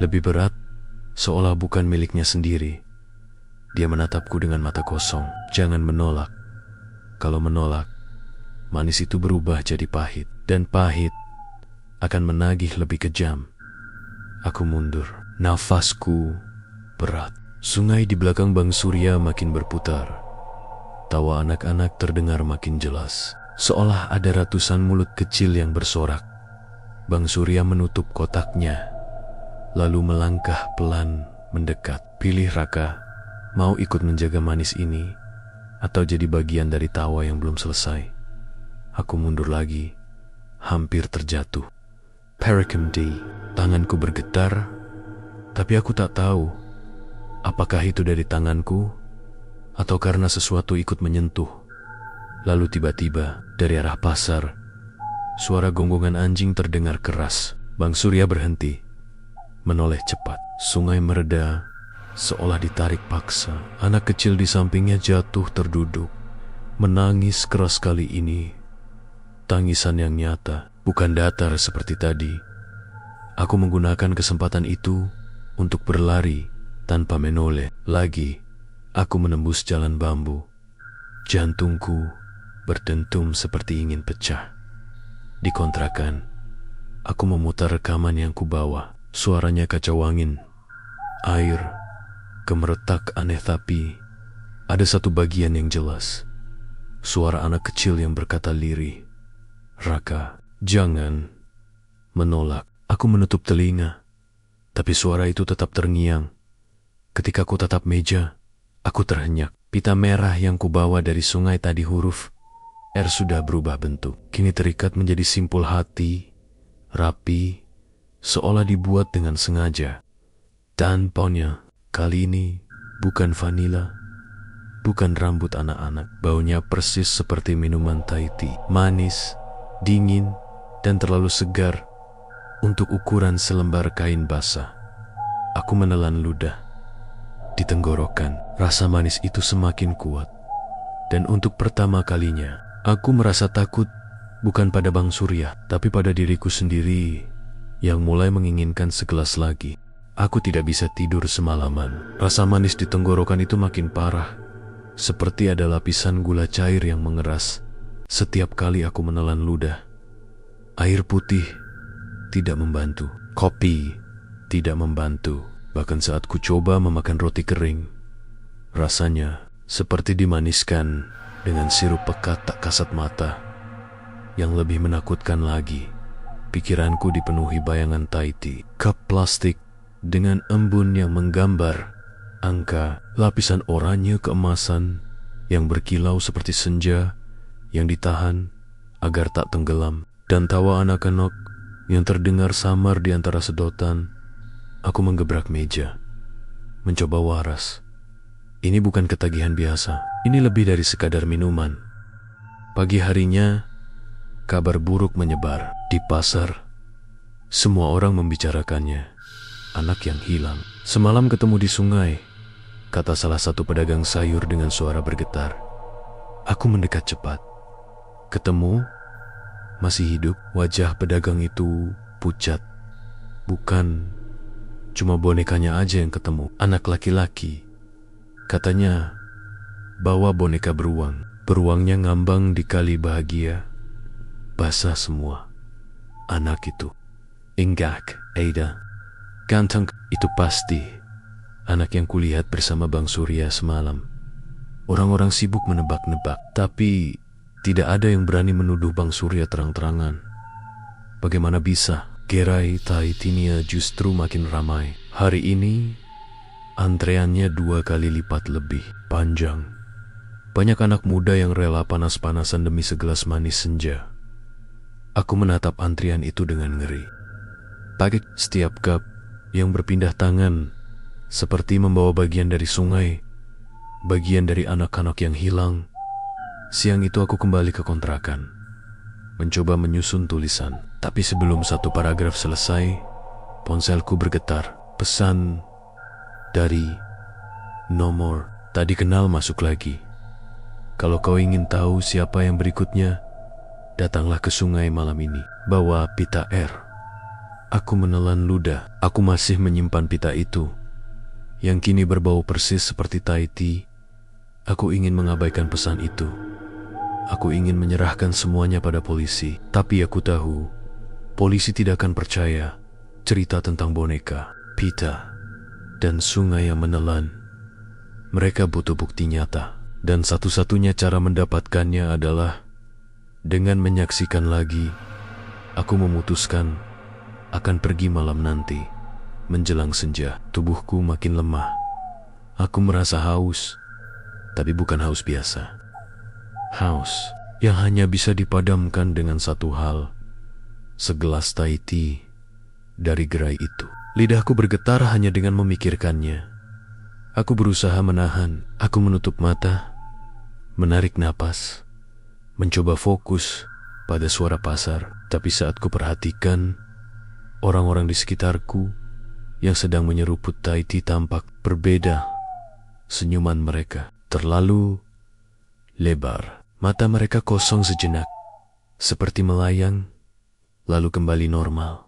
lebih berat, seolah bukan miliknya sendiri. Dia menatapku dengan mata kosong. Jangan menolak. Kalau menolak, manis itu berubah jadi pahit, dan pahit akan menagih lebih kejam. Aku mundur. Nafasku berat. Sungai di belakang Bang Surya makin berputar. Tawa anak-anak terdengar makin jelas, seolah ada ratusan mulut kecil yang bersorak. Bang Surya menutup kotaknya, lalu melangkah pelan mendekat. Pilih Raka, mau ikut menjaga manis ini, atau jadi bagian dari tawa yang belum selesai. Aku mundur lagi, hampir terjatuh. Parakem D. Tanganku bergetar, tapi aku tak tahu apakah itu dari tanganku atau karena sesuatu ikut menyentuh. Lalu tiba-tiba dari arah pasar, suara gonggongan anjing terdengar keras. Bang Surya berhenti, menoleh cepat. Sungai mereda, seolah ditarik paksa. Anak kecil di sampingnya jatuh terduduk, menangis keras kali ini. Tangisan yang nyata, bukan datar seperti tadi. Aku menggunakan kesempatan itu untuk berlari tanpa menoleh. Lagi, aku menembus jalan bambu. Jantungku berdentum seperti ingin pecah. Di kontrakan, aku memutar rekaman yang kubawa. Suaranya kacau angin, air, gemeretak aneh, tapi ada satu bagian yang jelas. Suara anak kecil yang berkata lirih, "Raka, jangan." Menolak. Aku menutup telinga, tapi suara itu tetap terngiang. Ketika ku tatap meja, aku terhenyak. Pita merah yang kubawa dari sungai tadi huruf R sudah berubah bentuk. Kini terikat menjadi simpul hati, rapi, seolah dibuat dengan sengaja. Dan ponnya kali ini bukan vanila, bukan rambut anak-anak. Baunya persis seperti minuman Thai tea. Manis, dingin, dan terlalu segar untuk ukuran selembar kain basah. Aku menelan ludah. Di tenggorokan, rasa manis itu semakin kuat. Dan untuk pertama kalinya, aku merasa takut bukan pada Bang Surya, tapi pada diriku sendiri yang mulai menginginkan segelas lagi. Aku tidak bisa tidur semalaman. Rasa manis di tenggorokan itu makin parah, seperti ada lapisan gula cair yang mengeras setiap kali aku menelan ludah. Air putih tidak membantu. Kopi tidak membantu. Bahkan saat ku coba memakan roti kering, rasanya seperti dimaniskan dengan sirup pekat tak kasat mata. Yang lebih menakutkan lagi, pikiranku dipenuhi bayangan Thai tea. Cup plastik dengan embun yang menggambar angka, lapisan oranye keemasan yang berkilau seperti senja yang ditahan agar tak tenggelam, dan tawa anak-anak yang terdengar samar di antara sedotan. Aku menggebrak meja, mencoba waras. Ini bukan ketagihan biasa, ini lebih dari sekadar minuman. Pagi harinya, kabar buruk menyebar. Di pasar, semua orang membicarakannya. Anak yang hilang. Semalam ketemu di sungai, kata salah satu pedagang sayur dengan suara bergetar. Aku mendekat cepat. Ketemu, masih hidup. Wajah pedagang itu pucat. Bukan cuma bonekanya aja yang ketemu. Anak laki-laki. Katanya bawa boneka beruang. Beruangnya ngambang di kali bahagia. Basah semua. Anak itu. Enggak, Ada. Ganteng itu pasti anak yang kulihat bersama Bang Surya semalam. Orang-orang sibuk menebak-nebak, tapi tidak ada yang berani menuduh Bang Surya terang-terangan. Bagaimana bisa? Gerai Thai Tea justru makin ramai. Hari ini, antreannya 2 kali lipat lebih panjang. Banyak anak muda yang rela panas-panasan demi segelas manis senja. Aku menatap antrian itu dengan ngeri. Pakai setiap cup yang berpindah tangan, seperti membawa bagian dari sungai, bagian dari anak-anak yang hilang. Siang itu aku kembali ke kontrakan, mencoba menyusun tulisan. Tapi sebelum satu paragraf selesai, ponselku bergetar. Pesan dari nomor tak dikenal masuk lagi. Kalau kau ingin tahu siapa yang berikutnya, datanglah ke sungai malam ini. Bawa pita R. Aku menelan ludah. Aku masih menyimpan pita itu, yang kini berbau persis seperti Thai tea. Aku ingin mengabaikan pesan itu. Aku ingin menyerahkan semuanya pada polisi. Tapi aku tahu polisi tidak akan percaya cerita tentang boneka, pita, dan sungai yang menelan. Mereka butuh bukti nyata. Dan satu-satunya cara mendapatkannya adalah dengan menyaksikan lagi. Aku memutuskan akan pergi malam nanti. Menjelang senja, tubuhku makin lemah. Aku merasa haus, tapi bukan haus biasa. Haus yang hanya bisa dipadamkan dengan satu hal: segelas Thai tea dari gerai itu. Lidahku bergetar hanya dengan memikirkannya. Aku berusaha menahan. Aku menutup mata, menarik napas, mencoba fokus pada suara pasar. Tapi saat ku perhatikan, orang-orang di sekitarku yang sedang menyeruput Thai tea tampak berbeda. Senyuman mereka terlalu lebar. Mata mereka kosong sejenak, seperti melayang, lalu kembali normal.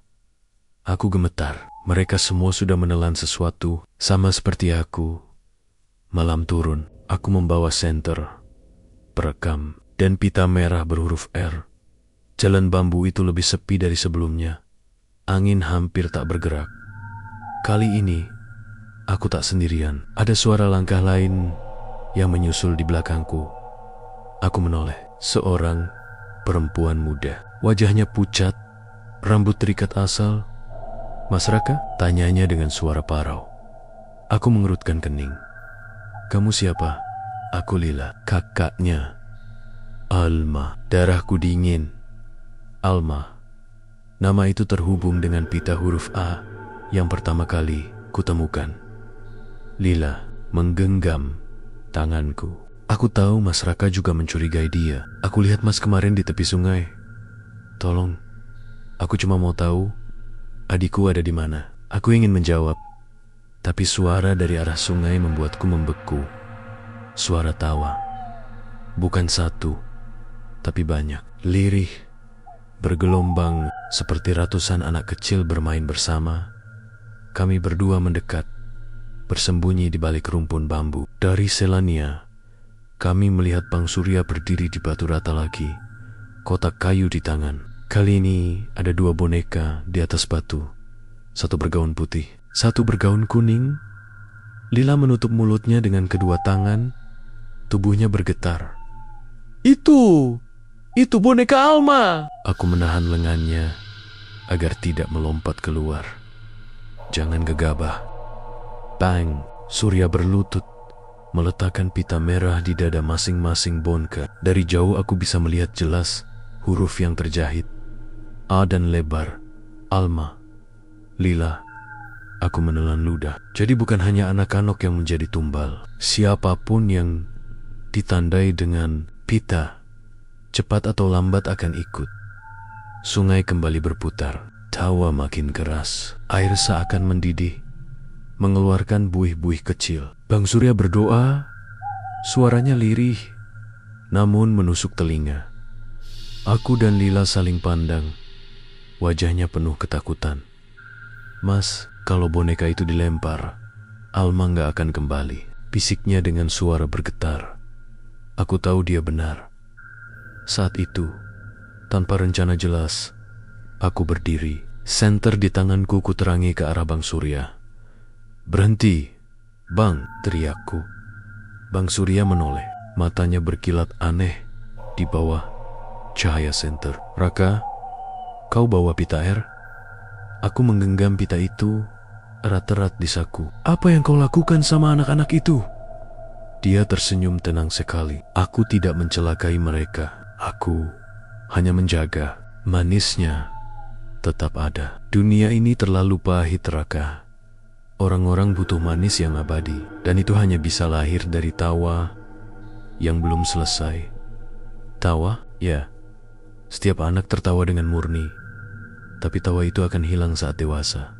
Aku gemetar. Mereka semua sudah menelan sesuatu, sama seperti aku. Malam turun. Aku membawa senter, perekam, dan pita merah berhuruf R. Jalan bambu itu lebih sepi dari sebelumnya. Angin hampir tak bergerak. Kali ini, aku tak sendirian. Ada suara langkah lain yang menyusul di belakangku. Aku menoleh. Seorang perempuan muda. Wajahnya pucat, rambut terikat asal. "Mas Raka?" tanyanya dengan suara parau. Aku mengerutkan kening. "Kamu siapa?" "Aku Lila, kakaknya Alma." Darahku dingin. Alma. Nama itu terhubung dengan pita huruf A yang pertama kali kutemukan. Lila menggenggam tanganku. Aku tahu Mas Raka juga mencurigai dia. "Aku lihat Mas kemarin di tepi sungai. Tolong, aku cuma mau tahu adikku ada di mana." Aku ingin menjawab, tapi suara dari arah sungai membuatku membeku. Suara tawa. Bukan satu, tapi banyak. Lirih, bergelombang seperti ratusan anak kecil bermain bersama. Kami berdua mendekat, bersembunyi di balik rumpun bambu. Dari Selania, kami melihat Bang Surya berdiri di batu rata lagi, kotak kayu di tangan. Kali ini ada 2 boneka di atas batu. Satu bergaun putih, satu bergaun kuning. Lila menutup mulutnya dengan kedua tangan, tubuhnya bergetar. Itu boneka Alma!" Aku menahan lengannya agar tidak melompat keluar. "Jangan gegabah." Bang! Surya berlutut, meletakkan pita merah di dada masing-masing boneka. Dari jauh aku bisa melihat jelas huruf yang terjahit. A dan lebar. Alma. Lila. Aku menelan ludah. Jadi bukan hanya anak-anak yang menjadi tumbal. Siapapun yang ditandai dengan pita, cepat atau lambat akan ikut. Sungai kembali berputar. Tawa makin keras. Air seakan mendidih, mengeluarkan buih-buih kecil. Bang Surya berdoa. Suaranya lirih, namun menusuk telinga. Aku dan Lila saling pandang. Wajahnya penuh ketakutan. "Mas, kalau boneka itu dilempar, Alma nggak akan kembali," bisiknya dengan suara bergetar. Aku tahu dia benar. Saat itu, tanpa rencana jelas, aku berdiri. Senter di tanganku kuterangi ke arah Bang Surya. "Berhenti, Bang!" teriakku. Bang Surya menoleh. Matanya berkilat aneh di bawah cahaya senter. "Raka, kau bawa pita air?" Aku menggenggam pita itu erat-erat di saku. "Apa yang kau lakukan sama anak-anak itu?" Dia tersenyum tenang sekali. "Aku tidak mencelakai mereka. Aku hanya menjaga." Manisnya tetap ada. Dunia ini terlalu pahit, Raka. Orang-orang butuh manis yang abadi, dan itu hanya bisa lahir dari tawa yang belum selesai. Tawa? Ya, setiap anak tertawa dengan murni, tapi tawa itu akan hilang saat dewasa.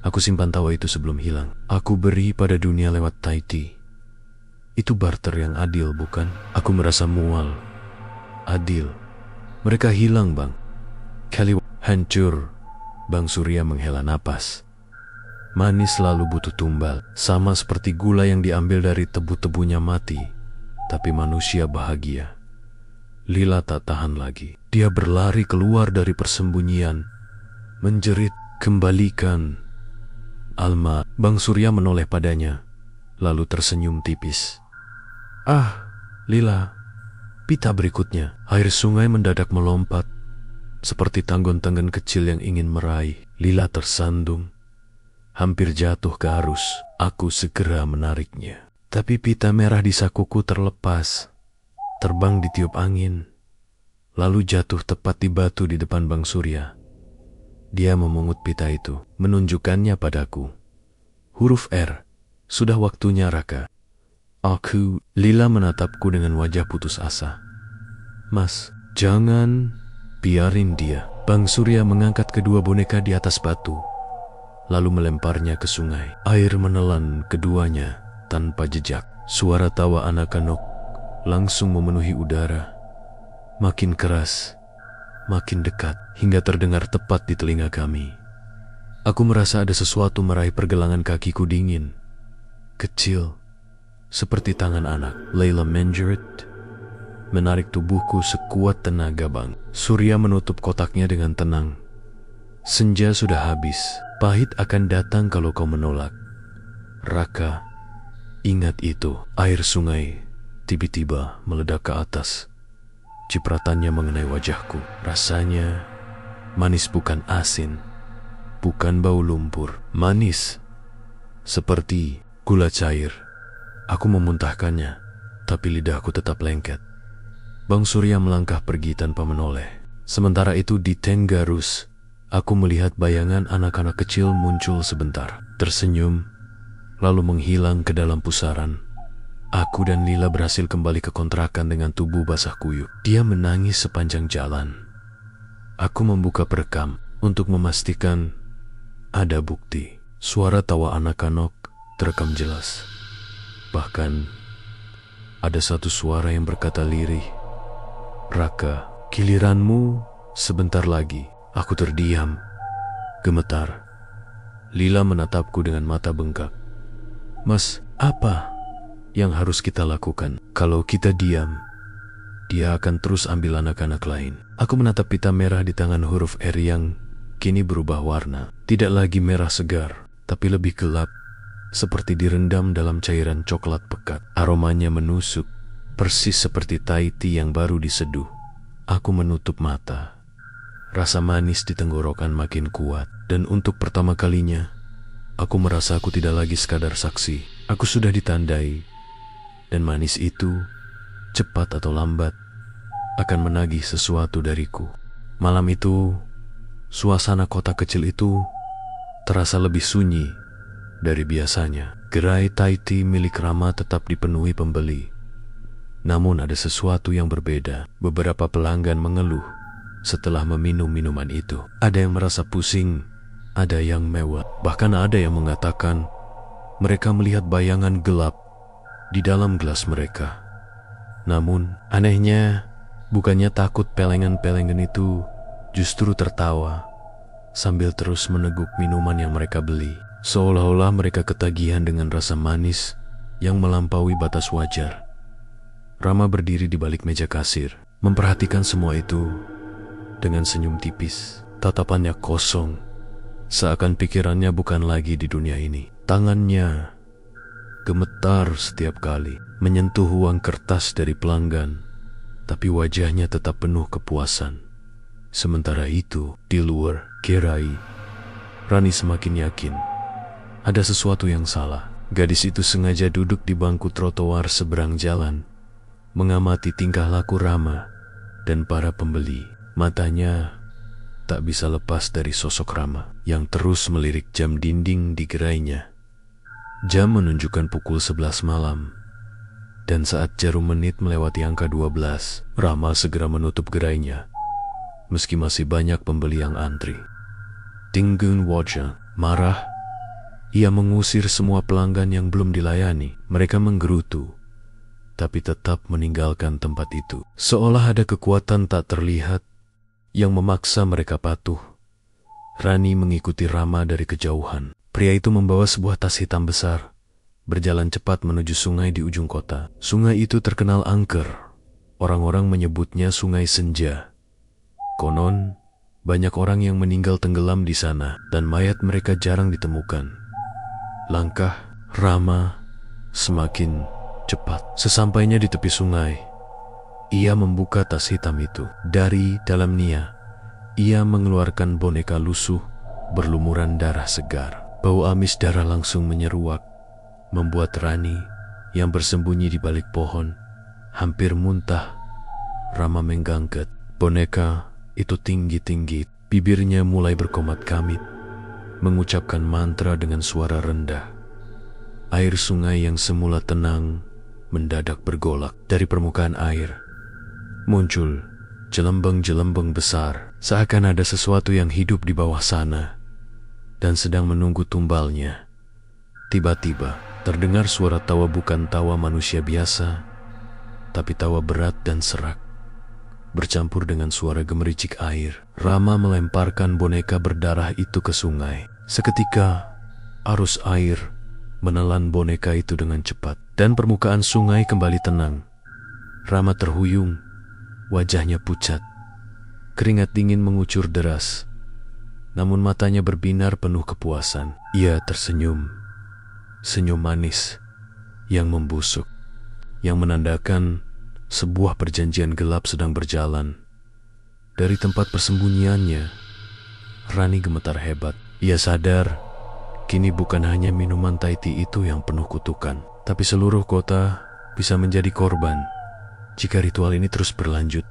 Aku simpan tawa itu sebelum hilang. Aku beri pada dunia lewat Tahiti. Itu barter yang adil, bukan? Aku merasa mual. Adil. Mereka hilang, Bang. Kali hancur. Bang Surya menghela napas. Manis selalu butuh tumbal, sama seperti gula yang diambil dari tebu-tebunya mati, tapi manusia bahagia. Lila tak tahan lagi. Dia berlari keluar dari persembunyian, menjerit, "Kembalikan Alma!" Bang Surya menoleh padanya, lalu tersenyum tipis. "Ah, Lila." Pita berikutnya. Air sungai mendadak melompat, seperti tanggon-tanggon kecil yang ingin meraih. Lila tersandung, hampir jatuh ke arus. Aku segera menariknya. Tapi pita merah di sakuku terlepas, terbang ditiup angin, lalu jatuh tepat di batu di depan Bang Surya. Dia memungut pita itu, menunjukkannya padaku. Huruf R. "Sudah waktunya, Raka." Aku. Lila menatapku dengan wajah putus asa. "Mas, jangan, biarin dia." Bang Surya mengangkat kedua boneka di atas batu, lalu melemparnya ke sungai. Air menelan keduanya tanpa jejak. Suara tawa anak-anak langsung memenuhi udara. Makin keras, makin dekat, hingga terdengar tepat di telinga kami. Aku merasa ada sesuatu meraih pergelangan kakiku dingin, kecil, seperti tangan anak. Leila menjerit, menarik tubuhku sekuat tenaga. Bang Surya menutup kotaknya dengan tenang. "Senja sudah habis. Pahit akan datang kalau kau menolak. Raka, ingat itu." Air sungai tiba-tiba meledak ke atas. Cipratannya mengenai wajahku. Rasanya manis bukan asin, bukan bau lumpur. Manis seperti gula cair. Aku memuntahkannya, tapi lidahku tetap lengket. Bang Surya melangkah pergi tanpa menoleh. Sementara itu di Tenggarus, aku melihat bayangan anak-anak kecil muncul sebentar, tersenyum, lalu menghilang ke dalam pusaran. Aku dan Lila berhasil kembali ke kontrakan dengan tubuh basah kuyup. Dia menangis sepanjang jalan. Aku membuka perekam untuk memastikan ada bukti. Suara tawa anak-anak terekam jelas. Bahkan ada satu suara yang berkata lirih, "Raka, giliranmu sebentar lagi." Aku terdiam, gemetar. Lila menatapku dengan mata bengkak. "Mas, apa yang harus kita lakukan? Kalau kita diam, dia akan terus ambil anak-anak lain." Aku menatap pita merah di tangan huruf R yang kini berubah warna. Tidak lagi merah segar, tapi lebih gelap, seperti direndam dalam cairan coklat pekat. Aromanya menusuk, persis seperti Thai tea yang baru diseduh. Aku menutup mata. Rasa manis di tenggorokan makin kuat, dan untuk pertama kalinya, aku merasa aku tidak lagi sekadar saksi. Aku sudah ditandai, dan manis itu, cepat atau lambat, akan menagih sesuatu dariku. Malam itu, suasana kota kecil itu terasa lebih sunyi dari biasanya. Gerai Thai tea milik Rama tetap dipenuhi pembeli. Namun ada sesuatu yang berbeda. Beberapa pelanggan mengeluh setelah meminum minuman itu. Ada yang merasa pusing, ada yang mewah. Bahkan ada yang mengatakan mereka melihat bayangan gelap di dalam gelas mereka. Namun anehnya, bukannya takut pelengan-pelengan itu justru tertawa sambil terus meneguk minuman yang mereka beli. Seolah-olah mereka ketagihan dengan rasa manis yang melampaui batas wajar. Rama berdiri di balik meja kasir, memperhatikan semua itu dengan senyum tipis. Tatapannya kosong, seakan pikirannya bukan lagi di dunia ini. Tangannya gemetar setiap kali menyentuh uang kertas dari pelanggan, tapi wajahnya tetap penuh kepuasan. Sementara itu, di luar gerai, Rani semakin yakin ada sesuatu yang salah. Gadis itu sengaja duduk di bangku trotoar seberang jalan, mengamati tingkah laku Rama dan para pembeli. Matanya tak bisa lepas dari sosok Rama yang terus melirik jam dinding di gerainya. Jam menunjukkan pukul 11 malam, dan saat jarum menit melewati angka 12, Rama segera menutup gerainya, meski masih banyak pembeli yang antri. Tinggun wajah marah, ia mengusir semua pelanggan yang belum dilayani. Mereka menggerutu, tapi tetap meninggalkan tempat itu. Seolah ada kekuatan tak terlihat yang memaksa mereka patuh. Rani mengikuti Rama dari kejauhan. Pria itu membawa sebuah tas hitam besar, berjalan cepat menuju sungai di ujung kota. Sungai itu terkenal angker. Orang-orang menyebutnya Sungai Senja. Konon, banyak orang yang meninggal tenggelam di sana, dan mayat mereka jarang ditemukan. Langkah Rama semakin cepat. Sesampainya di tepi sungai, ia membuka tas hitam itu. Dari dalamnya, ia mengeluarkan boneka lusuh berlumuran darah segar. Bau amis darah langsung menyeruak, membuat Rani yang bersembunyi di balik pohon hampir muntah. Rama menggangket. Boneka itu tinggi-tinggi, bibirnya mulai berkomat-kamit, mengucapkan mantra dengan suara rendah. Air sungai yang semula tenang mendadak bergolak. Dari permukaan air muncul jelembeng-jelembeng besar, seakan ada sesuatu yang hidup di bawah sana dan sedang menunggu tumbalnya. Tiba-tiba terdengar suara tawa, bukan tawa manusia biasa, tapi tawa berat dan serak, bercampur dengan suara gemericik air. Rama melemparkan boneka berdarah itu ke sungai. Seketika arus air menelan boneka itu dengan cepat, dan permukaan sungai kembali tenang. Rama terhuyung, wajahnya pucat, keringat dingin mengucur deras, namun matanya berbinar penuh kepuasan. Ia tersenyum, senyum manis yang membusuk. yang menandakan sebuah perjanjian gelap sedang berjalan. Dari tempat persembunyiannya, Rani gemetar hebat. Ia sadar, kini bukan hanya minuman Thai tea itu yang penuh kutukan, tapi seluruh kota bisa menjadi korban jika ritual ini terus berlanjut.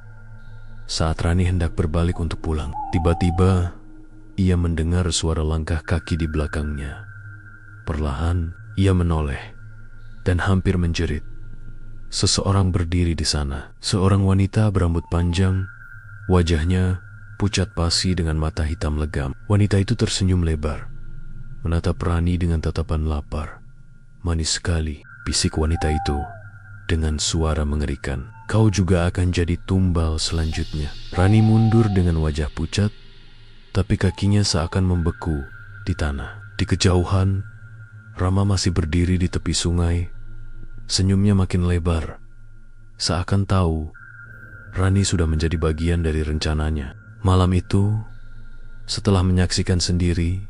Saat Rani hendak berbalik untuk pulang, tiba-tiba ia mendengar suara langkah kaki di belakangnya. Perlahan, ia menoleh dan hampir menjerit. Seseorang berdiri di sana. Seorang wanita berambut panjang, wajahnya pucat pasi dengan mata hitam legam. Wanita itu tersenyum lebar, menatap Rani dengan tatapan lapar. Manis sekali, bisik wanita itu dengan suara mengerikan. Kau juga akan jadi tumbal selanjutnya. Rani mundur dengan wajah pucat, tapi kakinya seakan membeku di tanah. Di kejauhan, Rama masih berdiri di tepi sungai. Senyumnya makin lebar, seakan tahu Rani sudah menjadi bagian dari rencananya. Malam itu, setelah menyaksikan sendiri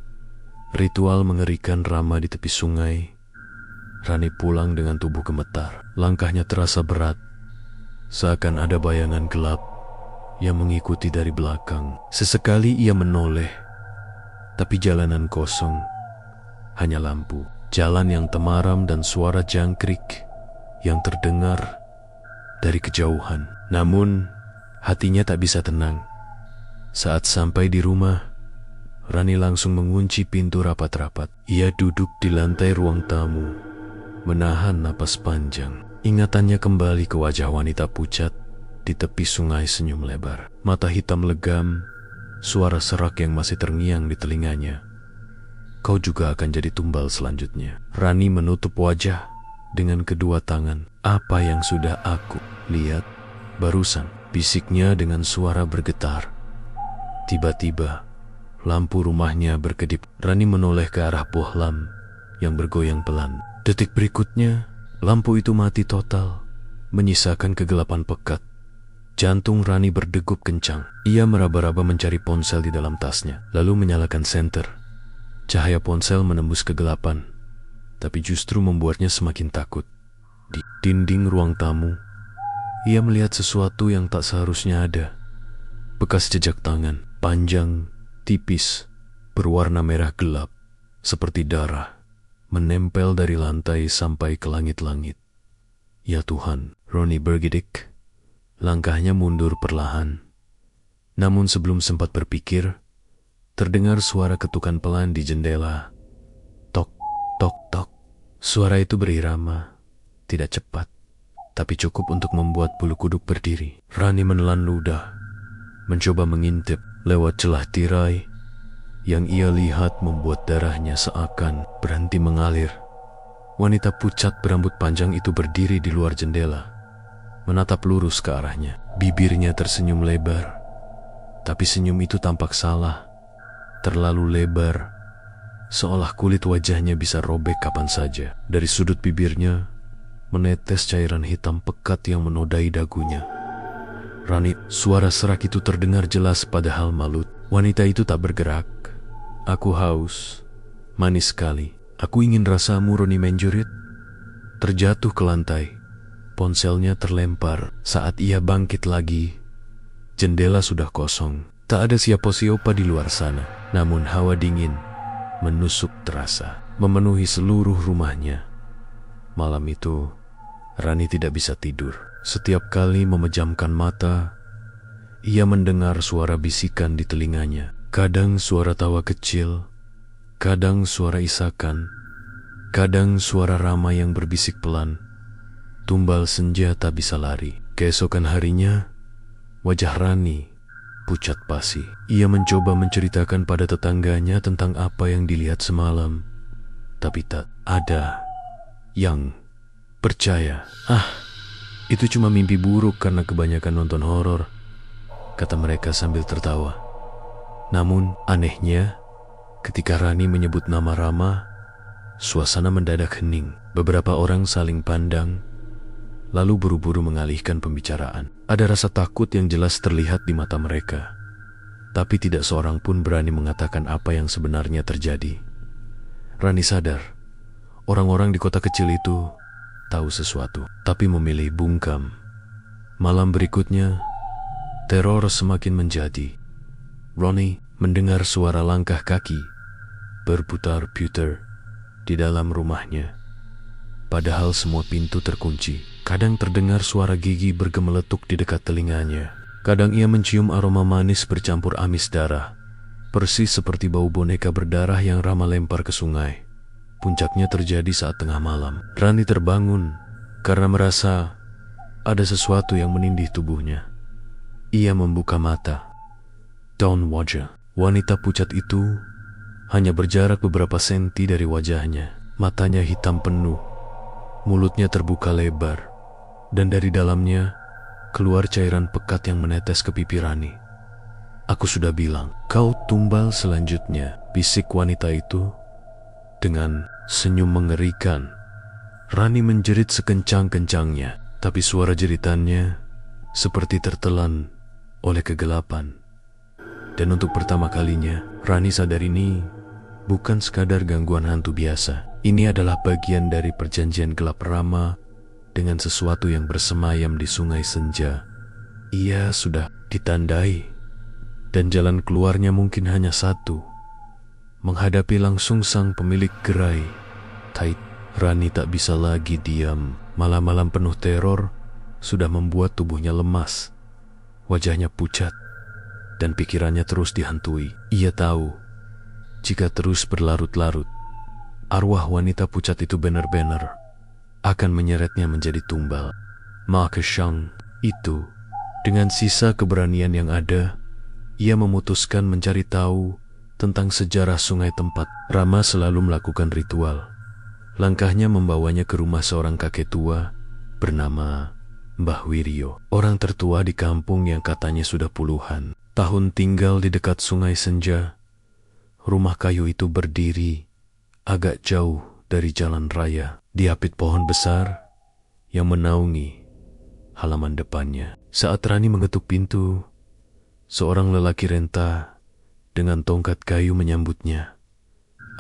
ritual mengerikan Rama di tepi sungai, Rani pulang dengan tubuh gemetar. Langkahnya terasa berat, seakan ada bayangan gelap yang mengikuti dari belakang. Sesekali ia menoleh, tapi jalanan kosong, hanya lampu. Jalan yang temaram dan suara jangkrik yang terdengar dari kejauhan. Namun, hatinya tak bisa tenang. Saat sampai di rumah, Rani langsung mengunci pintu rapat-rapat. Ia duduk di lantai ruang tamu, menahan napas panjang. Ingatannya kembali ke wajah wanita pucat di tepi sungai senyum lebar. Mata hitam legam, suara serak yang masih terngiang di telinganya. Kau juga akan jadi tumbal selanjutnya. Rani menutup wajah dengan kedua tangan. Apa yang sudah aku lihat barusan, bisiknya dengan suara bergetar. Tiba-tiba, lampu rumahnya berkedip. Rani menoleh ke arah bohlam yang bergoyang pelan. Detik berikutnya, lampu itu mati total, menyisakan kegelapan pekat. Jantung Rani berdegup kencang. Ia meraba-raba mencari ponsel di dalam tasnya, lalu menyalakan senter. Cahaya ponsel menembus kegelapan, tapi justru membuatnya semakin takut. Di dinding ruang tamu, ia melihat sesuatu yang tak seharusnya ada. Bekas jejak tangan, panjang, tipis, berwarna merah gelap, seperti darah, menempel dari lantai sampai ke langit-langit. Ya Tuhan, Ronnie Bergidik. Langkahnya mundur perlahan. Namun sebelum sempat berpikir, terdengar suara ketukan pelan di jendela. Tok, tok, tok. Suara itu berirama, tidak cepat, tapi cukup untuk membuat bulu kuduk berdiri. Rani menelan ludah, mencoba mengintip lewat celah tirai. Yang ia lihat membuat darahnya seakan berhenti mengalir. Wanita pucat berambut panjang itu berdiri di luar jendela, menatap lurus ke arahnya. Bibirnya tersenyum lebar, tapi senyum itu tampak salah. Terlalu lebar, seolah kulit wajahnya bisa robek kapan saja. Dari sudut bibirnya, menetes cairan hitam pekat yang menodai dagunya. Rani, suara serak itu terdengar jelas padahal malut. Wanita itu tak bergerak. Aku haus, manis sekali. Aku ingin rasamu, Roni menjerit. Terjatuh ke lantai. Ponselnya terlempar. Saat ia bangkit lagi, jendela sudah kosong. Tak ada siapa-siapa di luar sana. Namun hawa dingin menusuk terasa, memenuhi seluruh rumahnya. Malam itu, Rani tidak bisa tidur. Setiap kali memejamkan mata, ia mendengar suara bisikan di telinganya. Kadang suara tawa kecil, kadang suara isakan, kadang suara Rama yang berbisik pelan. Tumbal senja tak bisa lari. Keesokan harinya, wajah Rani pucat pasi. Ia mencoba menceritakan pada tetangganya tentang apa yang dilihat semalam, tapi tak ada yang percaya. Itu cuma mimpi buruk karena kebanyakan nonton horor, kata mereka sambil tertawa. Namun anehnya, ketika Rani menyebut nama Rama, suasana mendadak hening. Beberapa orang saling pandang, lalu buru-buru mengalihkan pembicaraan. Ada rasa takut yang jelas terlihat di mata mereka, tapi tidak seorang pun berani mengatakan apa yang sebenarnya terjadi. Rani sadar, orang-orang di kota kecil itu tahu sesuatu, tapi memilih bungkam. Malam berikutnya, teror semakin menjadi. Ronnie mendengar suara langkah kaki berputar-putar di dalam rumahnya. Padahal semua pintu terkunci. Kadang terdengar suara gigi bergemeletuk di dekat telinganya. Kadang ia mencium aroma manis bercampur amis darah, persis seperti bau boneka berdarah yang Rama lempar ke sungai. Puncaknya terjadi saat tengah malam. Rani terbangun karena merasa ada sesuatu yang menindih tubuhnya. Ia membuka mata. Dawn wajah wanita pucat itu hanya berjarak beberapa senti dari wajahnya. Matanya hitam penuh, mulutnya terbuka lebar, dan dari dalamnya keluar cairan pekat yang menetes ke pipi Rani. "Aku sudah bilang, kau tumbal selanjutnya," bisik wanita itu dengan senyum mengerikan. Rani menjerit sekencang-kencangnya, tapi suara jeritannya seperti tertelan oleh kegelapan. Dan untuk pertama kalinya, Rani sadar ini bukan sekadar gangguan hantu biasa. Ini adalah bagian dari perjanjian gelap Rama dengan sesuatu yang bersemayam di Sungai Senja. Ia sudah ditandai, dan jalan keluarnya mungkin hanya satu: menghadapi langsung sang pemilik gerai Tait. Rani tak bisa lagi diam. Malam-malam penuh teror sudah membuat tubuhnya lemas, wajahnya pucat, dan pikirannya terus dihantui. Ia tahu, jika terus berlarut-larut, arwah wanita pucat itu benar-benar akan menyeretnya menjadi tumbal. Maka Shang itu, dengan sisa keberanian yang ada, ia memutuskan mencari tahu tentang sejarah sungai tempat Rama selalu melakukan ritual. Langkahnya membawanya ke rumah seorang kakek tua bernama Mbah Wiryo, orang tertua di kampung yang katanya sudah puluhan tahun tinggal di dekat Sungai Senja. Rumah kayu itu berdiri agak jauh dari jalan raya, diapit pohon besar yang menaungi halaman depannya. Saat Rani mengetuk pintu, seorang lelaki renta dengan tongkat kayu menyambutnya.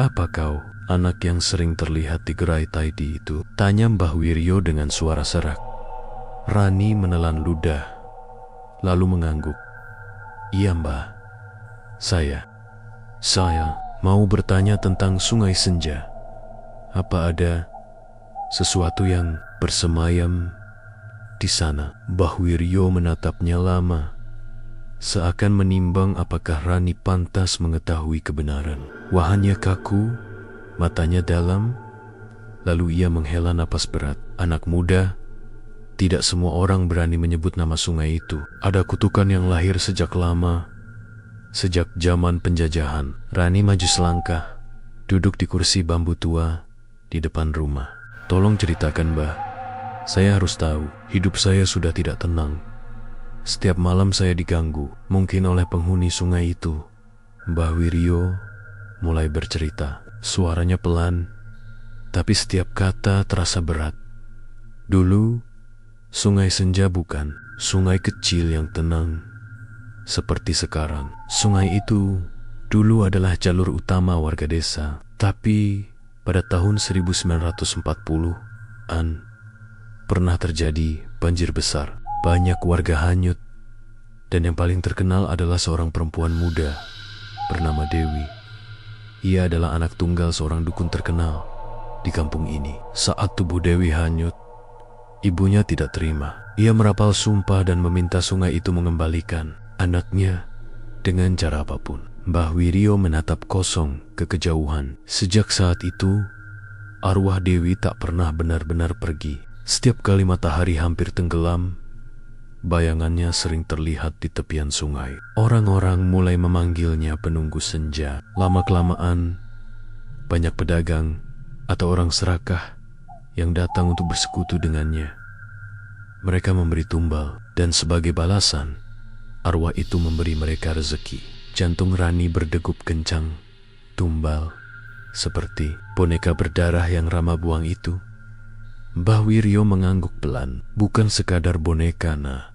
"Apa kau, anak yang sering terlihat di gerai Taidi itu?" tanya Mbah Wiryo dengan suara serak. Rani menelan ludah, lalu mengangguk. "Iya Mbah, saya mau bertanya tentang Sungai Senja. Apa ada sesuatu yang bersemayam di sana?" Mbah Wiryo menatapnya lama, seakan menimbang apakah Rani pantas mengetahui kebenaran. Wajahnya kaku, matanya dalam, lalu ia menghela napas berat. "Anak muda, tidak semua orang berani menyebut nama sungai itu. Ada kutukan yang lahir sejak lama, sejak zaman penjajahan." Rani maju selangkah, duduk di kursi bambu tua di depan rumah. "Tolong ceritakan, Mbah. Saya harus tahu. Hidup saya sudah tidak tenang. Setiap malam saya diganggu, mungkin oleh penghuni sungai itu." Mbah Wiryo mulai bercerita. Suaranya pelan, tapi setiap kata terasa berat. "Dulu, Sungai Senja bukan sungai kecil yang tenang seperti sekarang. Sungai itu dulu adalah jalur utama warga desa. Tapi pada tahun 1940-an pernah terjadi banjir besar. Banyak warga hanyut, dan yang paling terkenal adalah seorang perempuan muda bernama Dewi. Ia adalah anak tunggal seorang dukun terkenal di kampung ini. Saat tubuh Dewi hanyut, ibunya tidak terima. Ia merapal sumpah dan meminta sungai itu mengembalikan anaknya dengan cara apapun. Mbah Wiryo menatap kosong ke kejauhan. Sejak saat itu, arwah Dewi tak pernah benar-benar pergi. Setiap kali matahari hampir tenggelam, bayangannya sering terlihat di tepian sungai. Orang-orang mulai memanggilnya penunggu senja. Lama-kelamaan, banyak pedagang atau orang serakah yang datang untuk bersekutu dengannya. Mereka memberi tumbal, dan sebagai balasan, arwah itu memberi mereka rezeki. Jantung Rani berdegup kencang. Tumbal, seperti boneka berdarah yang Rama buang itu. Mbah Wiryo mengangguk pelan. "Bukan sekadar boneka, nah.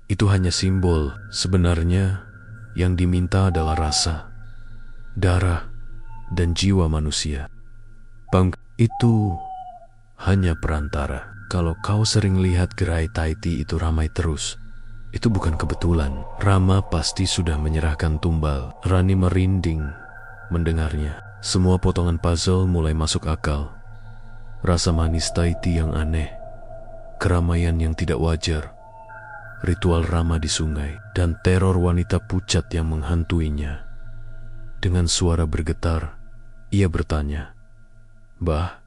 Itu hanya simbol. Sebenarnya yang diminta adalah rasa, darah, dan jiwa manusia. Bang, itu hanya perantara. Kalau kau sering lihat gerai Taiti itu ramai terus, itu bukan kebetulan. Rama pasti sudah menyerahkan tumbal. Rani merinding mendengarnya. Semua potongan puzzle mulai masuk akal. Rasa manis Taiti yang aneh, keramaian yang tidak wajar, ritual Rama di sungai, dan teror wanita pucat yang menghantuinya. Dengan suara bergetar, ia bertanya, "Mbah,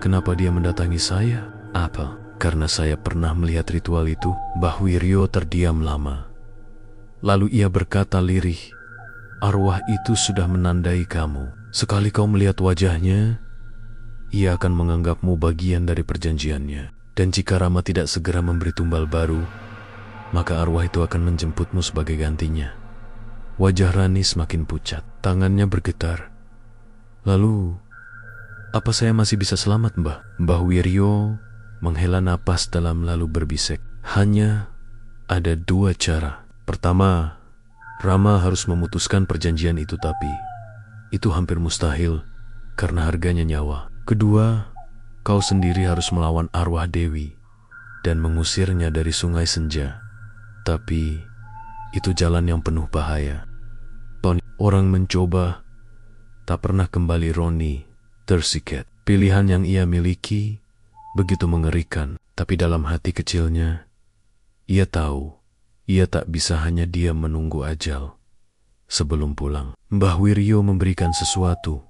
kenapa dia mendatangi saya?" "Apa? Karena saya pernah melihat ritual itu." Mbah Wiryo terdiam lama. Lalu ia berkata lirih, "Arwah itu sudah menandai kamu. Sekali kau melihat wajahnya, ia akan menganggapmu bagian dari perjanjiannya. Dan jika Rama tidak segera memberi tumbal baru, maka arwah itu akan menjemputmu sebagai gantinya." Wajah Rani semakin pucat, tangannya bergetar. "Lalu, apa saya masih bisa selamat, Mbah?" Mbah Wiryo menghela napas dalam lalu berbisik, "Hanya ada 2 cara. Pertama, Rama harus memutuskan perjanjian itu, tapi itu hampir mustahil karena harganya nyawa. Kedua, kau sendiri harus melawan arwah Dewi dan mengusirnya dari Sungai Senja. Tapi itu jalan yang penuh bahaya." Tony, orang mencoba, tak pernah kembali. Roni tersiket. Pilihan yang ia miliki begitu mengerikan, tapi dalam hati kecilnya, ia tahu, ia tak bisa hanya diam menunggu ajal. Sebelum pulang, Mbah Wiryo memberikan sesuatu,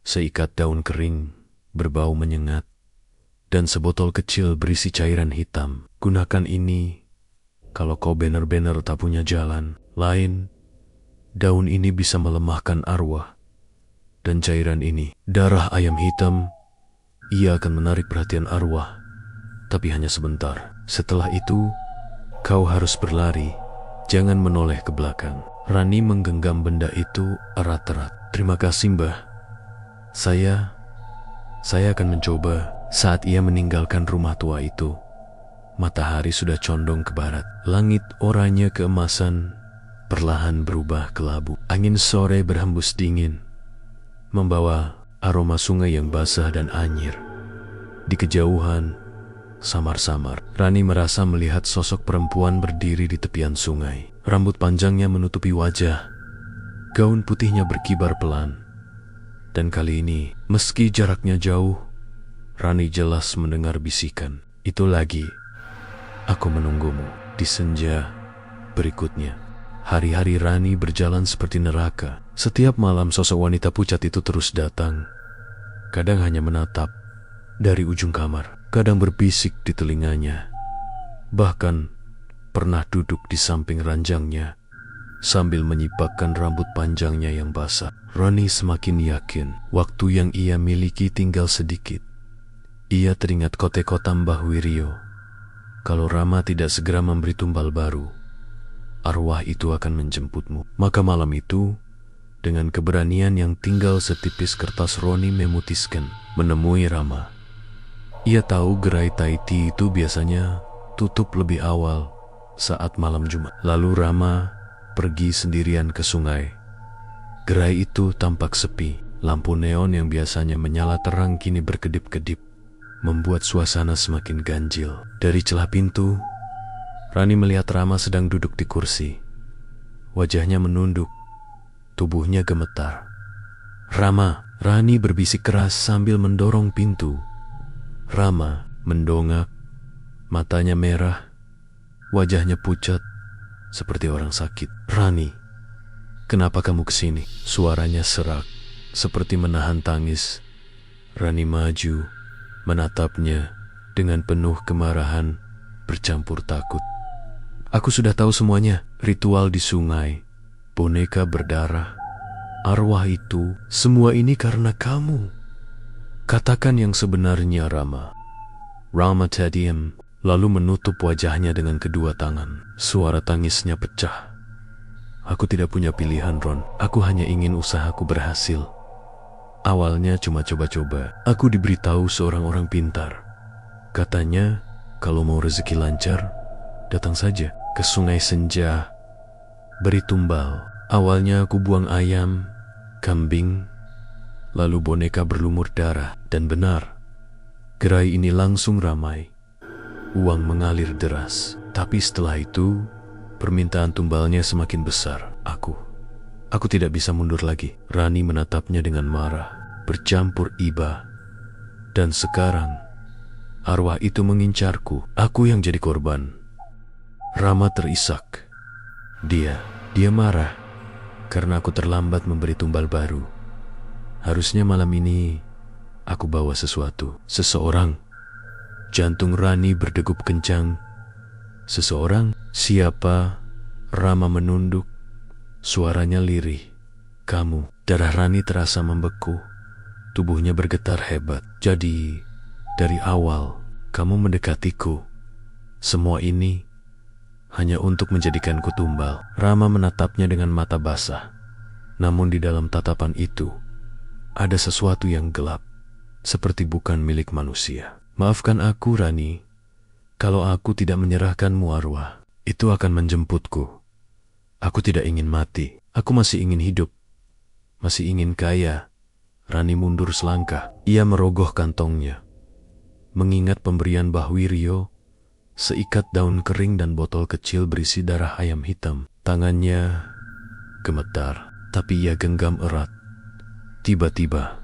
seikat daun kering, berbau menyengat, dan sebotol kecil berisi cairan hitam. "Gunakan ini kalau kau benar-benar tak punya jalan lain. Daun ini bisa melemahkan arwah, dan cairan ini, darah ayam hitam, ia akan menarik perhatian arwah, tapi hanya sebentar. Setelah itu, kau harus berlari, jangan menoleh ke belakang." Rani menggenggam benda itu erat-erat. "Terima kasih, Mbah. Saya akan mencoba." Saat ia meninggalkan rumah tua itu, matahari sudah condong ke barat. Langit oranye keemasan perlahan berubah kelabu. Angin sore berhembus dingin, membawa aroma sungai yang basah dan anyir. Di kejauhan, samar-samar, Rani merasa melihat sosok perempuan berdiri di tepian sungai. Rambut panjangnya menutupi wajah, gaun putihnya berkibar pelan. Dan kali ini, meski jaraknya jauh, Rani jelas mendengar bisikan, "Itu lagi, aku menunggumu di senja berikutnya." Hari-hari Rani berjalan seperti neraka. Setiap malam sosok wanita pucat itu terus datang. Kadang hanya menatap dari ujung kamar, kadang berbisik di telinganya. Bahkan pernah duduk di samping ranjangnya sambil menyibakkan rambut panjangnya yang basah. Rani semakin yakin waktu yang ia miliki tinggal sedikit. Ia teringat kote-kota Mbah Wiryo. Kalau Rama tidak segera memberi tumbal baru, arwah itu akan menjemputmu. Maka malam itu, dengan keberanian yang tinggal setipis kertas, Roni memutuskan menemui Rama. Ia tahu gerai Taiti itu biasanya tutup lebih awal saat malam Jumat. Lalu Rama pergi sendirian ke sungai. Gerai itu tampak sepi. Lampu neon yang biasanya menyala terang kini berkedip-kedip, membuat suasana semakin ganjil. Dari celah pintu, Rani melihat Rama sedang duduk di kursi. Wajahnya menunduk, tubuhnya gemetar. "Rama!" Rani berbisik keras sambil mendorong pintu. Rama mendongak, matanya merah, wajahnya pucat seperti orang sakit. "Rani, kenapa kamu kesini?" Suaranya serak, seperti menahan tangis. Rani maju, menatapnya dengan penuh kemarahan bercampur takut. "Aku sudah tahu semuanya. Ritual di sungai, boneka berdarah, arwah itu, semua ini karena kamu. Katakan yang sebenarnya, Rama." Rama terdiam, lalu menutup wajahnya dengan kedua tangan. Suara tangisnya pecah. "Aku tidak punya pilihan, Ron. Aku hanya ingin usahaku berhasil. Awalnya cuma coba-coba. Aku diberitahu seorang orang pintar. Katanya, kalau mau rezeki lancar, datang saja ke Sungai Senja, beri tumbal. Awalnya aku buang ayam, kambing, lalu boneka berlumur darah. Dan benar, Gerai ini langsung ramai. Uang mengalir deras. Tapi setelah itu, permintaan tumbalnya semakin besar. Aku tidak bisa mundur lagi. Rani menatapnya dengan marah, bercampur iba. Dan sekarang, arwah itu mengincarku. Aku yang jadi korban. Rama terisak. Dia marah karena aku terlambat memberi tumbal baru. Harusnya malam ini aku bawa sesuatu. Seseorang. Jantung Rani berdegup kencang. Seseorang? Siapa? Rama menunduk. Suaranya lirih. Kamu. Darah Rani terasa membeku. Tubuhnya bergetar hebat. Jadi, dari awal kamu mendekatiku. Semua ini hanya untuk menjadikanku tumbal. Rama menatapnya dengan mata basah. Namun di dalam tatapan itu, ada sesuatu yang gelap, seperti bukan milik manusia. Maafkan aku, Rani. Kalau aku tidak menyerahkanmu arwah, itu akan menjemputku. Aku tidak ingin mati. Aku masih ingin hidup. Masih ingin kaya. Rani mundur selangkah. Ia merogoh kantongnya. Mengingat pemberian Mbah Wiryo, seikat daun kering dan botol kecil berisi darah ayam hitam. Tangannya gemetar, tapi ia genggam erat. Tiba-tiba,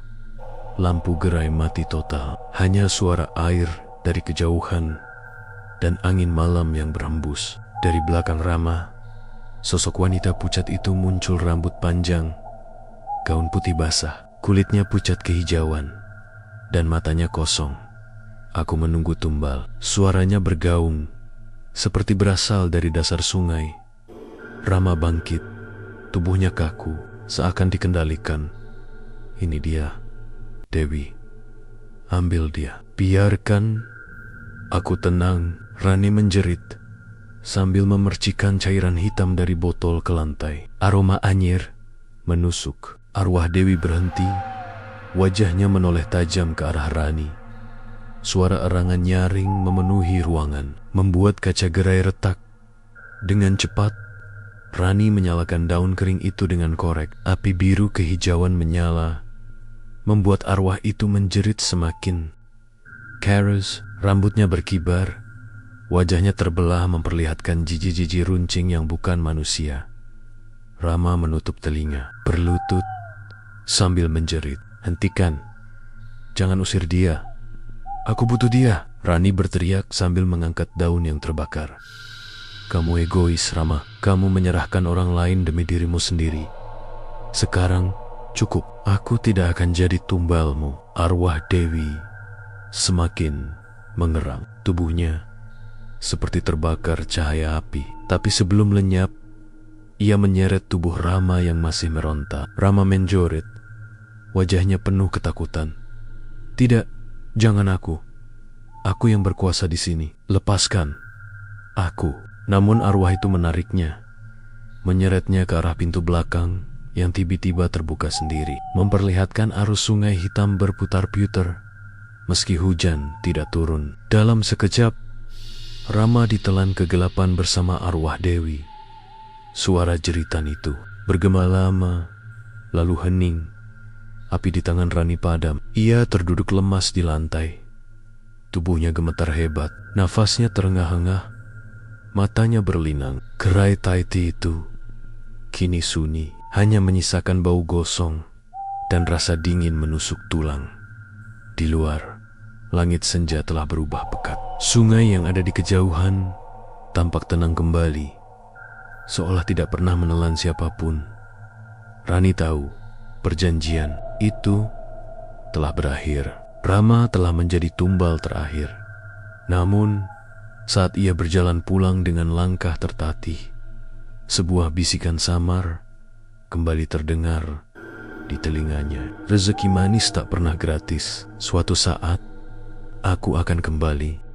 lampu gerai mati total. Hanya suara air dari kejauhan dan angin malam yang berhembus. Dari belakang Rama, sosok wanita pucat itu muncul, rambut panjang, gaun putih basah, kulitnya pucat kehijauan, dan matanya kosong. Aku menunggu tumbal. Suaranya bergaung, seperti berasal dari dasar sungai. Rama bangkit, tubuhnya kaku, seakan dikendalikan. Ini dia, Dewi. Ambil dia. Biarkan aku tenang. Rani menjerit, sambil memercikan cairan hitam dari botol ke lantai. Aroma anyir menusuk. Arwah Dewi berhenti. Wajahnya menoleh tajam ke arah Rani. Suara erangan nyaring memenuhi ruangan, membuat kaca gerai retak. Dengan cepat, Rani menyalakan daun kering itu dengan korek. Api biru kehijauan menyala, membuat arwah itu menjerit semakin keras. Rambutnya berkibar, wajahnya terbelah memperlihatkan jiji-jiji runcing yang bukan manusia. Rama menutup telinga, berlutut, sambil menjerit, "Hentikan, jangan usir dia. Aku butuh dia." Rani berteriak sambil mengangkat daun yang terbakar. "Kamu egois, Rama. Kamu menyerahkan orang lain demi dirimu sendiri. Sekarang cukup. Aku tidak akan jadi tumbalmu." Arwah Dewi semakin mengerang. Tubuhnya seperti terbakar cahaya api. Tapi sebelum lenyap, ia menyeret tubuh Rama yang masih meronta. Rama menjoret, wajahnya penuh ketakutan. "Tidak, jangan aku. Aku yang berkuasa di sini. Lepaskan aku." Namun arwah itu menariknya, menyeretnya ke arah pintu belakang yang tiba-tiba terbuka sendiri, memperlihatkan arus sungai hitam berputar-putar meski hujan tidak turun. Dalam sekejap, Rama ditelan kegelapan bersama arwah Dewi. Suara jeritan itu bergema lama, lalu hening. Api di tangan Rani padam. Ia terduduk lemas di lantai. Tubuhnya gemetar hebat, nafasnya terengah-engah, matanya berlinang. Gerai Taiti itu kini sunyi, hanya menyisakan bau gosong dan rasa dingin menusuk tulang. Di luar, langit senja telah berubah pekat. Sungai yang ada di kejauhan tampak tenang kembali, seolah tidak pernah menelan siapapun. Rani tahu perjanjian itu telah berakhir. Rama telah menjadi tumbal terakhir. Namun, saat ia berjalan pulang dengan langkah tertatih, sebuah bisikan samar kembali terdengar di telinganya. "Rezeki manis tak pernah gratis. Suatu saat, aku akan kembali."